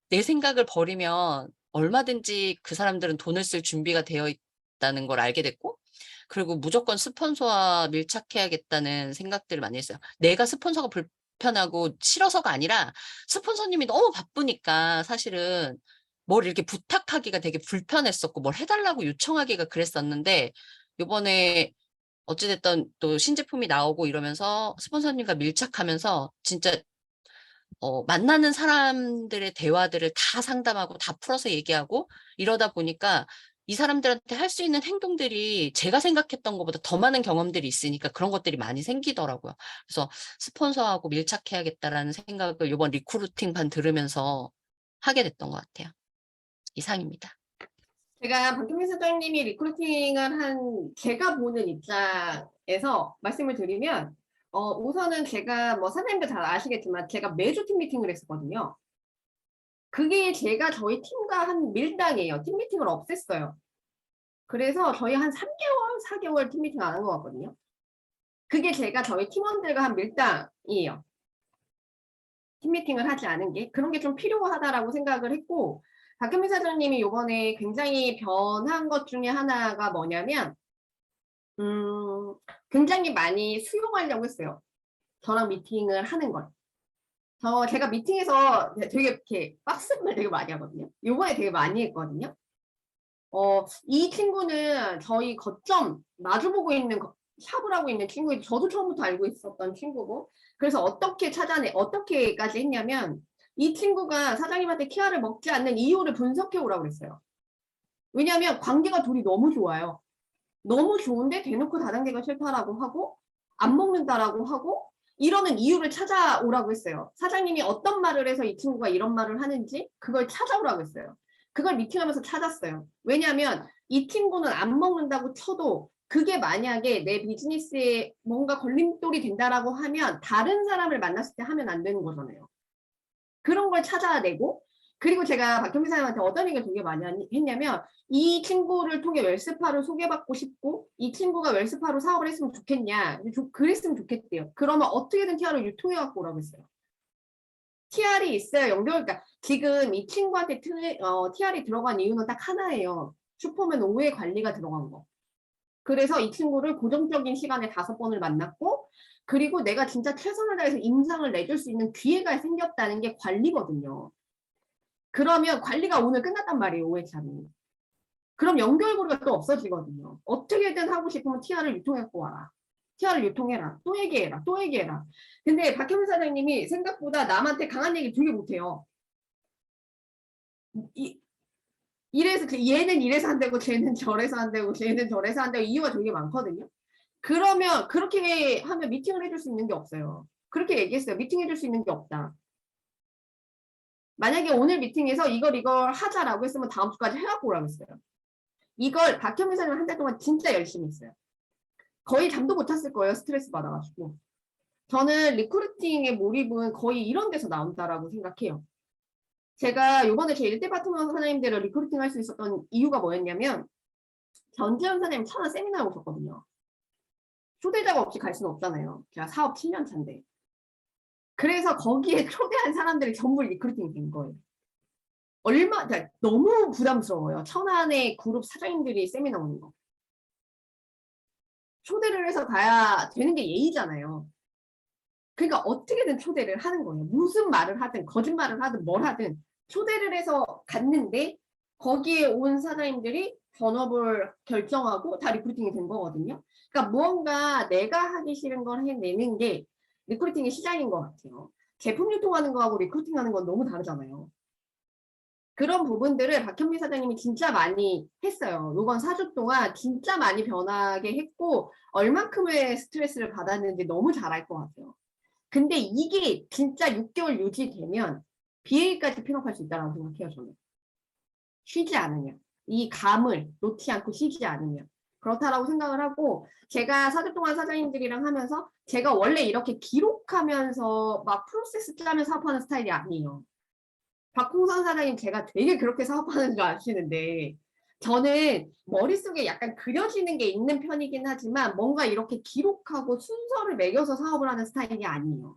내 생각을 버리면 얼마든지 그 사람들은 돈을 쓸 준비가 되어 있다는 걸 알게 됐고, 그리고 무조건 스폰서와 밀착해야겠다는 생각들을 많이 했어요. 내가 스폰서가 불편하고 싫어서가 아니라 스폰서님이 너무 바쁘니까 사실은 뭘 이렇게 부탁하기가 되게 불편했었고 뭘 해달라고 요청하기가 그랬었는데, 요번에 어찌됐든 또 신제품이 나오고 이러면서 스폰서님과 밀착하면서 진짜 만나는 사람들의 대화들을 다 상담하고 다 풀어서 얘기하고 이러다 보니까 이 사람들한테 할 수 있는 행동들이 제가 생각했던 것보다 더 많은 경험들이 있으니까 그런 것들이 많이 생기더라고요. 그래서 스폰서하고 밀착해야겠다라는 생각을 이번 리크루팅 반 들으면서 하게 됐던 것 같아요. 이상입니다. 제가 박경민 사장님이 리크루팅을 제가 보는 입장에서 말씀을 드리면, 우선은 제가 뭐 사장님도 잘 아시겠지만 제가 매주 팀 미팅을 했었거든요. 그게 제가 저희 팀과 한 밀당이에요. 팀 미팅을 없앴어요. 그래서 저희 한 3개월, 4개월 팀 미팅 안 한 것 같거든요. 그게 제가 저희 팀원들과 한 밀당이에요. 팀 미팅을 하지 않은 게. 그런 게 좀 필요하다라고 생각을 했고, 박현민 사장님이 이번에 굉장히 변한 것 중에 하나가 뭐냐면, 굉장히 많이 수용하려고 했어요. 저랑 미팅을 하는 걸. 제가 미팅에서 되게 이렇게 빡센 말 되게 많이 하거든요. 요번에 되게 많이 했거든요. 이 친구는 저희 거점 마주보고 있는 샵을 하고 있는 친구인데 저도 처음부터 알고 있었던 친구고, 그래서 어떻게까지 했냐면 이 친구가 사장님한테 키아를 먹지 않는 이유를 분석해 오라고 그랬어요. 왜냐하면 관계가 둘이 너무 좋아요. 너무 좋은데 대놓고 다단계가 싫다라고 하고 안 먹는다라고 하고 이러는 이유를 찾아오라고 했어요. 사장님이 어떤 말을 해서 이 친구가 이런 말을 하는지 그걸 찾아오라고 했어요. 그걸 미팅하면서 찾았어요. 왜냐하면 이 친구는 안 먹는다고 쳐도 그게 만약에 내 비즈니스에 뭔가 걸림돌이 된다라고 하면 다른 사람을 만났을 때 하면 안 되는 거잖아요. 그런 걸 찾아내고, 그리고 제가 박현미 사장님한테 어떤 얘기를 되게 많이 했냐면 이 친구를 통해 웰스파를 소개받고 싶고 이 친구가 웰스파로 사업을 했으면 좋겠냐, 그랬으면 좋겠대요. 그러면 어떻게든 TR을 유통해 갖고 오라고 했어요. TR이 있어야 그러니까 지금 이 친구한테 TR이 들어간 이유는 딱 하나예요. 슈퍼맨 5회 관리가 들어간 거. 그래서 이 친구를 고정적인 시간에 5번을 만났고, 그리고 내가 진짜 최선을 다해서 임상을 내줄 수 있는 기회가 생겼다는 게 관리거든요. 그러면 관리가 오늘 끝났단 말이에요, 5회차는. 그럼 연결고리가 또 없어지거든요. 어떻게든 하고 싶으면 TR을 유통해갖고 와라. TR을 유통해라. 또 얘기해라. 또 얘기해라. 근데 박현민 사장님이 생각보다 남한테 강한 얘기 되게 못해요. 이래서 얘는 이래서 안 되고 쟤는 저래서 안 되고 쟤는 저래서 안 되고 이유가 되게 많거든요. 그러면 그렇게 하면 미팅을 해줄 수 있는 게 없어요. 그렇게 얘기했어요. 미팅 해줄 수 있는 게 없다. 만약에 오늘 미팅에서 이걸 하자라고 했으면 다음 주까지 해갖고 오라고 했어요. 이걸 박현민 사장님 한 달 동안 진짜 열심히 했어요. 거의 잠도 못 잤을 거예요. 스트레스 받아가지고. 저는 리크루팅의 몰입은 거의 이런 데서 나온다라고 생각해요. 제가 이번에 제 1대 파트너 사장님들을 리크루팅 할 수 있었던 이유가 뭐였냐면 전지현 사장님 천안 세미나에 오셨거든요. 초대자가 없이 갈 수는 없잖아요. 제가 사업 7년 차인데. 그래서 거기에 초대한 사람들이 전부 리크루팅이 된 거예요. 너무 부담스러워요. 천안의 그룹 사장님들이 세미나 오는 거. 초대를 해서 가야 되는 게 예의잖아요. 그러니까 어떻게든 초대를 하는 거예요. 무슨 말을 하든 거짓말을 하든 뭘 하든 초대를 해서 갔는데 거기에 온 사장님들이 전업을 결정하고 다 리크루팅이 된 거거든요. 그러니까 무언가 내가 하기 싫은 걸 해내는 게 리크루팅의 시작인 것 같아요. 제품 유통하는 거하고 리크루팅하는 건 너무 다르잖아요. 그런 부분들을 박현미 사장님이 진짜 많이 했어요. 이번 4주 동안 진짜 많이 변하게 했고 얼만큼의 스트레스를 받았는지 너무 잘 알 것 같아요. 근데 이게 진짜 6개월 유지되면 BA까지 픽업할 수 있다고 생각해요, 저는. 쉬지 않으면. 이 감을 놓지 않고 쉬지 않으면. 그렇다라고 생각을 하고, 제가 4주 동안 사장님들이랑 하면서, 제가 원래 이렇게 기록하면서 막 프로세스 짜면서 사업하는 스타일이 아니에요. 박홍선 사장님 제가 되게 그렇게 사업하는 줄 아시는데, 저는 머릿속에 약간 그려지는 게 있는 편이긴 하지만 뭔가 이렇게 기록하고 순서를 매겨서 사업을 하는 스타일이 아니에요.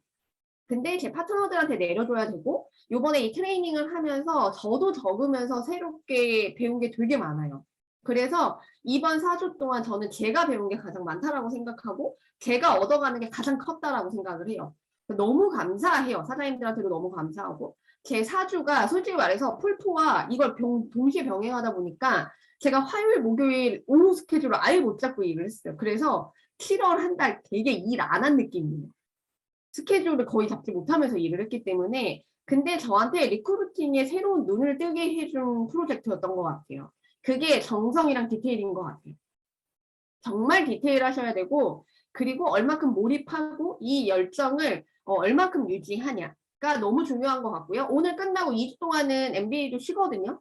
근데 제 파트너들한테 내려줘야 되고 요번에 이 트레이닝을 하면서 저도 적으면서 새롭게 배운 게 되게 많아요. 그래서 이번 4주 동안 저는 제가 배운 게 가장 많다라고 생각하고 제가 얻어가는 게 가장 컸다라고 생각을 해요. 너무 감사해요. 사장님들한테도 너무 감사하고 제 4주가 솔직히 말해서 풀포와 이걸 동시에 병행하다 보니까 제가 화요일, 목요일 오후 스케줄을 아예 못 잡고 일을 했어요. 그래서 7월 한 달 되게 일 안 한 느낌이에요. 스케줄을 거의 잡지 못하면서 일을 했기 때문에 근데 저한테 리크루팅에 새로운 눈을 뜨게 해준 프로젝트였던 것 같아요. 그게 정성이랑 디테일인 것 같아요. 정말 디테일하셔야 되고 그리고 얼마큼 몰입하고 이 열정을 얼마큼 유지하냐가 너무 중요한 것 같고요. 오늘 끝나고 2주 동안은 MBA도 쉬거든요.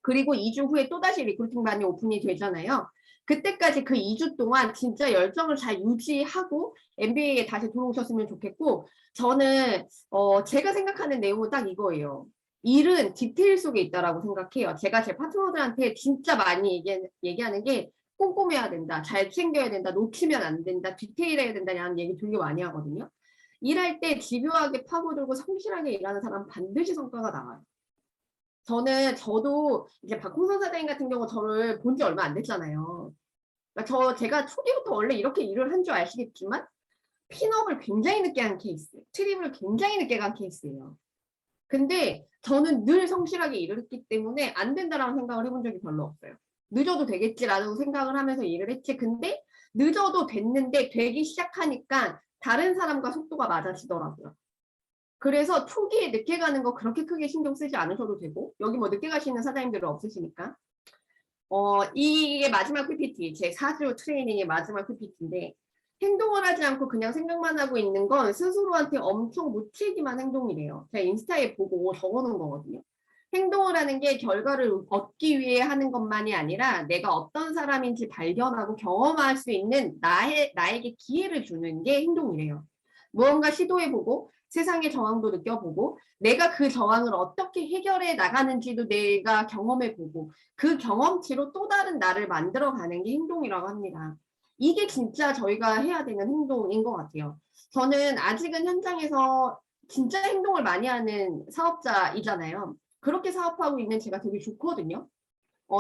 그리고 2주 후에 또다시 리크루팅반이 오픈이 되잖아요. 그때까지 그 2주 동안 진짜 열정을 잘 유지하고 MBA에 다시 들어오셨으면 좋겠고 저는 제가 생각하는 내용은 딱 이거예요. 일은 디테일 속에 있다라고 생각해요. 제가 제 파트너들한테 진짜 많이 얘기하는 게 꼼꼼해야 된다, 잘 챙겨야 된다, 놓치면 안 된다, 디테일해야 된다라는 얘기 되게 많이 하거든요. 일할 때 집요하게 파고들고 성실하게 일하는 사람은 반드시 성과가 나와요. 저도 이제 박홍선 사장님 같은 경우 저를 본 지 얼마 안 됐잖아요. 그러니까 제가 초기부터 원래 이렇게 일을 한 줄 아시겠지만 핀업을 굉장히 늦게 한 케이스, 트립을 굉장히 늦게 간 케이스예요. 근데 저는 늘 성실하게 일을 했기 때문에 안 된다라는 생각을 해본 적이 별로 없어요. 늦어도 되겠지라는 생각을 하면서 일을 했지. 근데 늦어도 됐는데 되기 시작하니까 다른 사람과 속도가 맞아지더라고요. 그래서 초기에 늦게 가는 거 그렇게 크게 신경 쓰지 않으셔도 되고 여기 뭐 늦게 가시는 사장님들은 없으시니까 이게 마지막 PPT 제 4주 트레이닝의 마지막 PPT인데 행동을 하지 않고 그냥 생각만 하고 있는 건 스스로한테 엄청 무책임한 행동이래요. 제가 인스타에 보고 적어놓은 거거든요. 행동을 하는 게 결과를 얻기 위해 하는 것만이 아니라 내가 어떤 사람인지 발견하고 경험할 수 있는 나에게 기회를 주는 게 행동이래요. 무언가 시도해보고 세상의 저항도 느껴보고 내가 그 저항을 어떻게 해결해 나가는지도 내가 경험해보고 그 경험치로 또 다른 나를 만들어가는 게 행동이라고 합니다. 이게 진짜 저희가 해야 되는 행동인 것 같아요. 저는 아직은 현장에서 진짜 행동을 많이 하는 사업자이잖아요. 그렇게 사업하고 있는 제가 되게 좋거든요.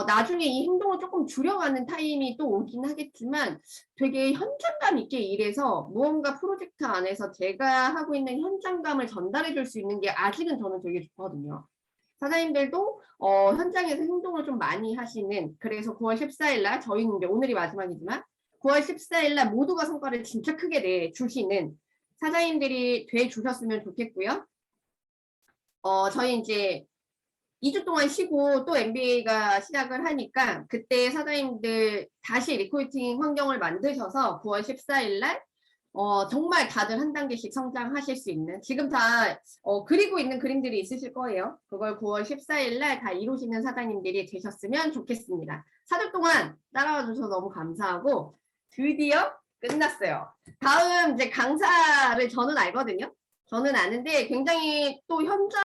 나중에 이 행동을 조금 줄여가는 타임이 또 오긴 하겠지만 되게 현장감 있게 일해서 무언가 프로젝트 안에서 제가 하고 있는 현장감을 전달해 줄 수 있는 게 아직은 저는 되게 좋거든요. 사장님들도 현장에서 행동을 좀 많이 하시는 그래서 9월 14일 날 저희는 이제 오늘이 마지막이지만 9월 14일 날 모두가 성과를 진짜 크게 내주시는 사장님들이 돼 주셨으면 좋겠고요. 저희 이제 2주 동안 쉬고 또 MBA가 시작을 하니까 그때 사장님들 다시 리크루팅 환경을 만드셔서 9월 14일 날 정말 다들 한 단계씩 성장하실 수 있는 지금 다 그리고 있는 그림들이 있으실 거예요. 그걸 9월 14일 날 다 이루시는 사장님들이 되셨으면 좋겠습니다. 4주 동안 따라와 주셔서 너무 감사하고 드디어 끝났어요. 다음 이제 강사를 저는 알거든요. 저는 아는데 굉장히 또 현장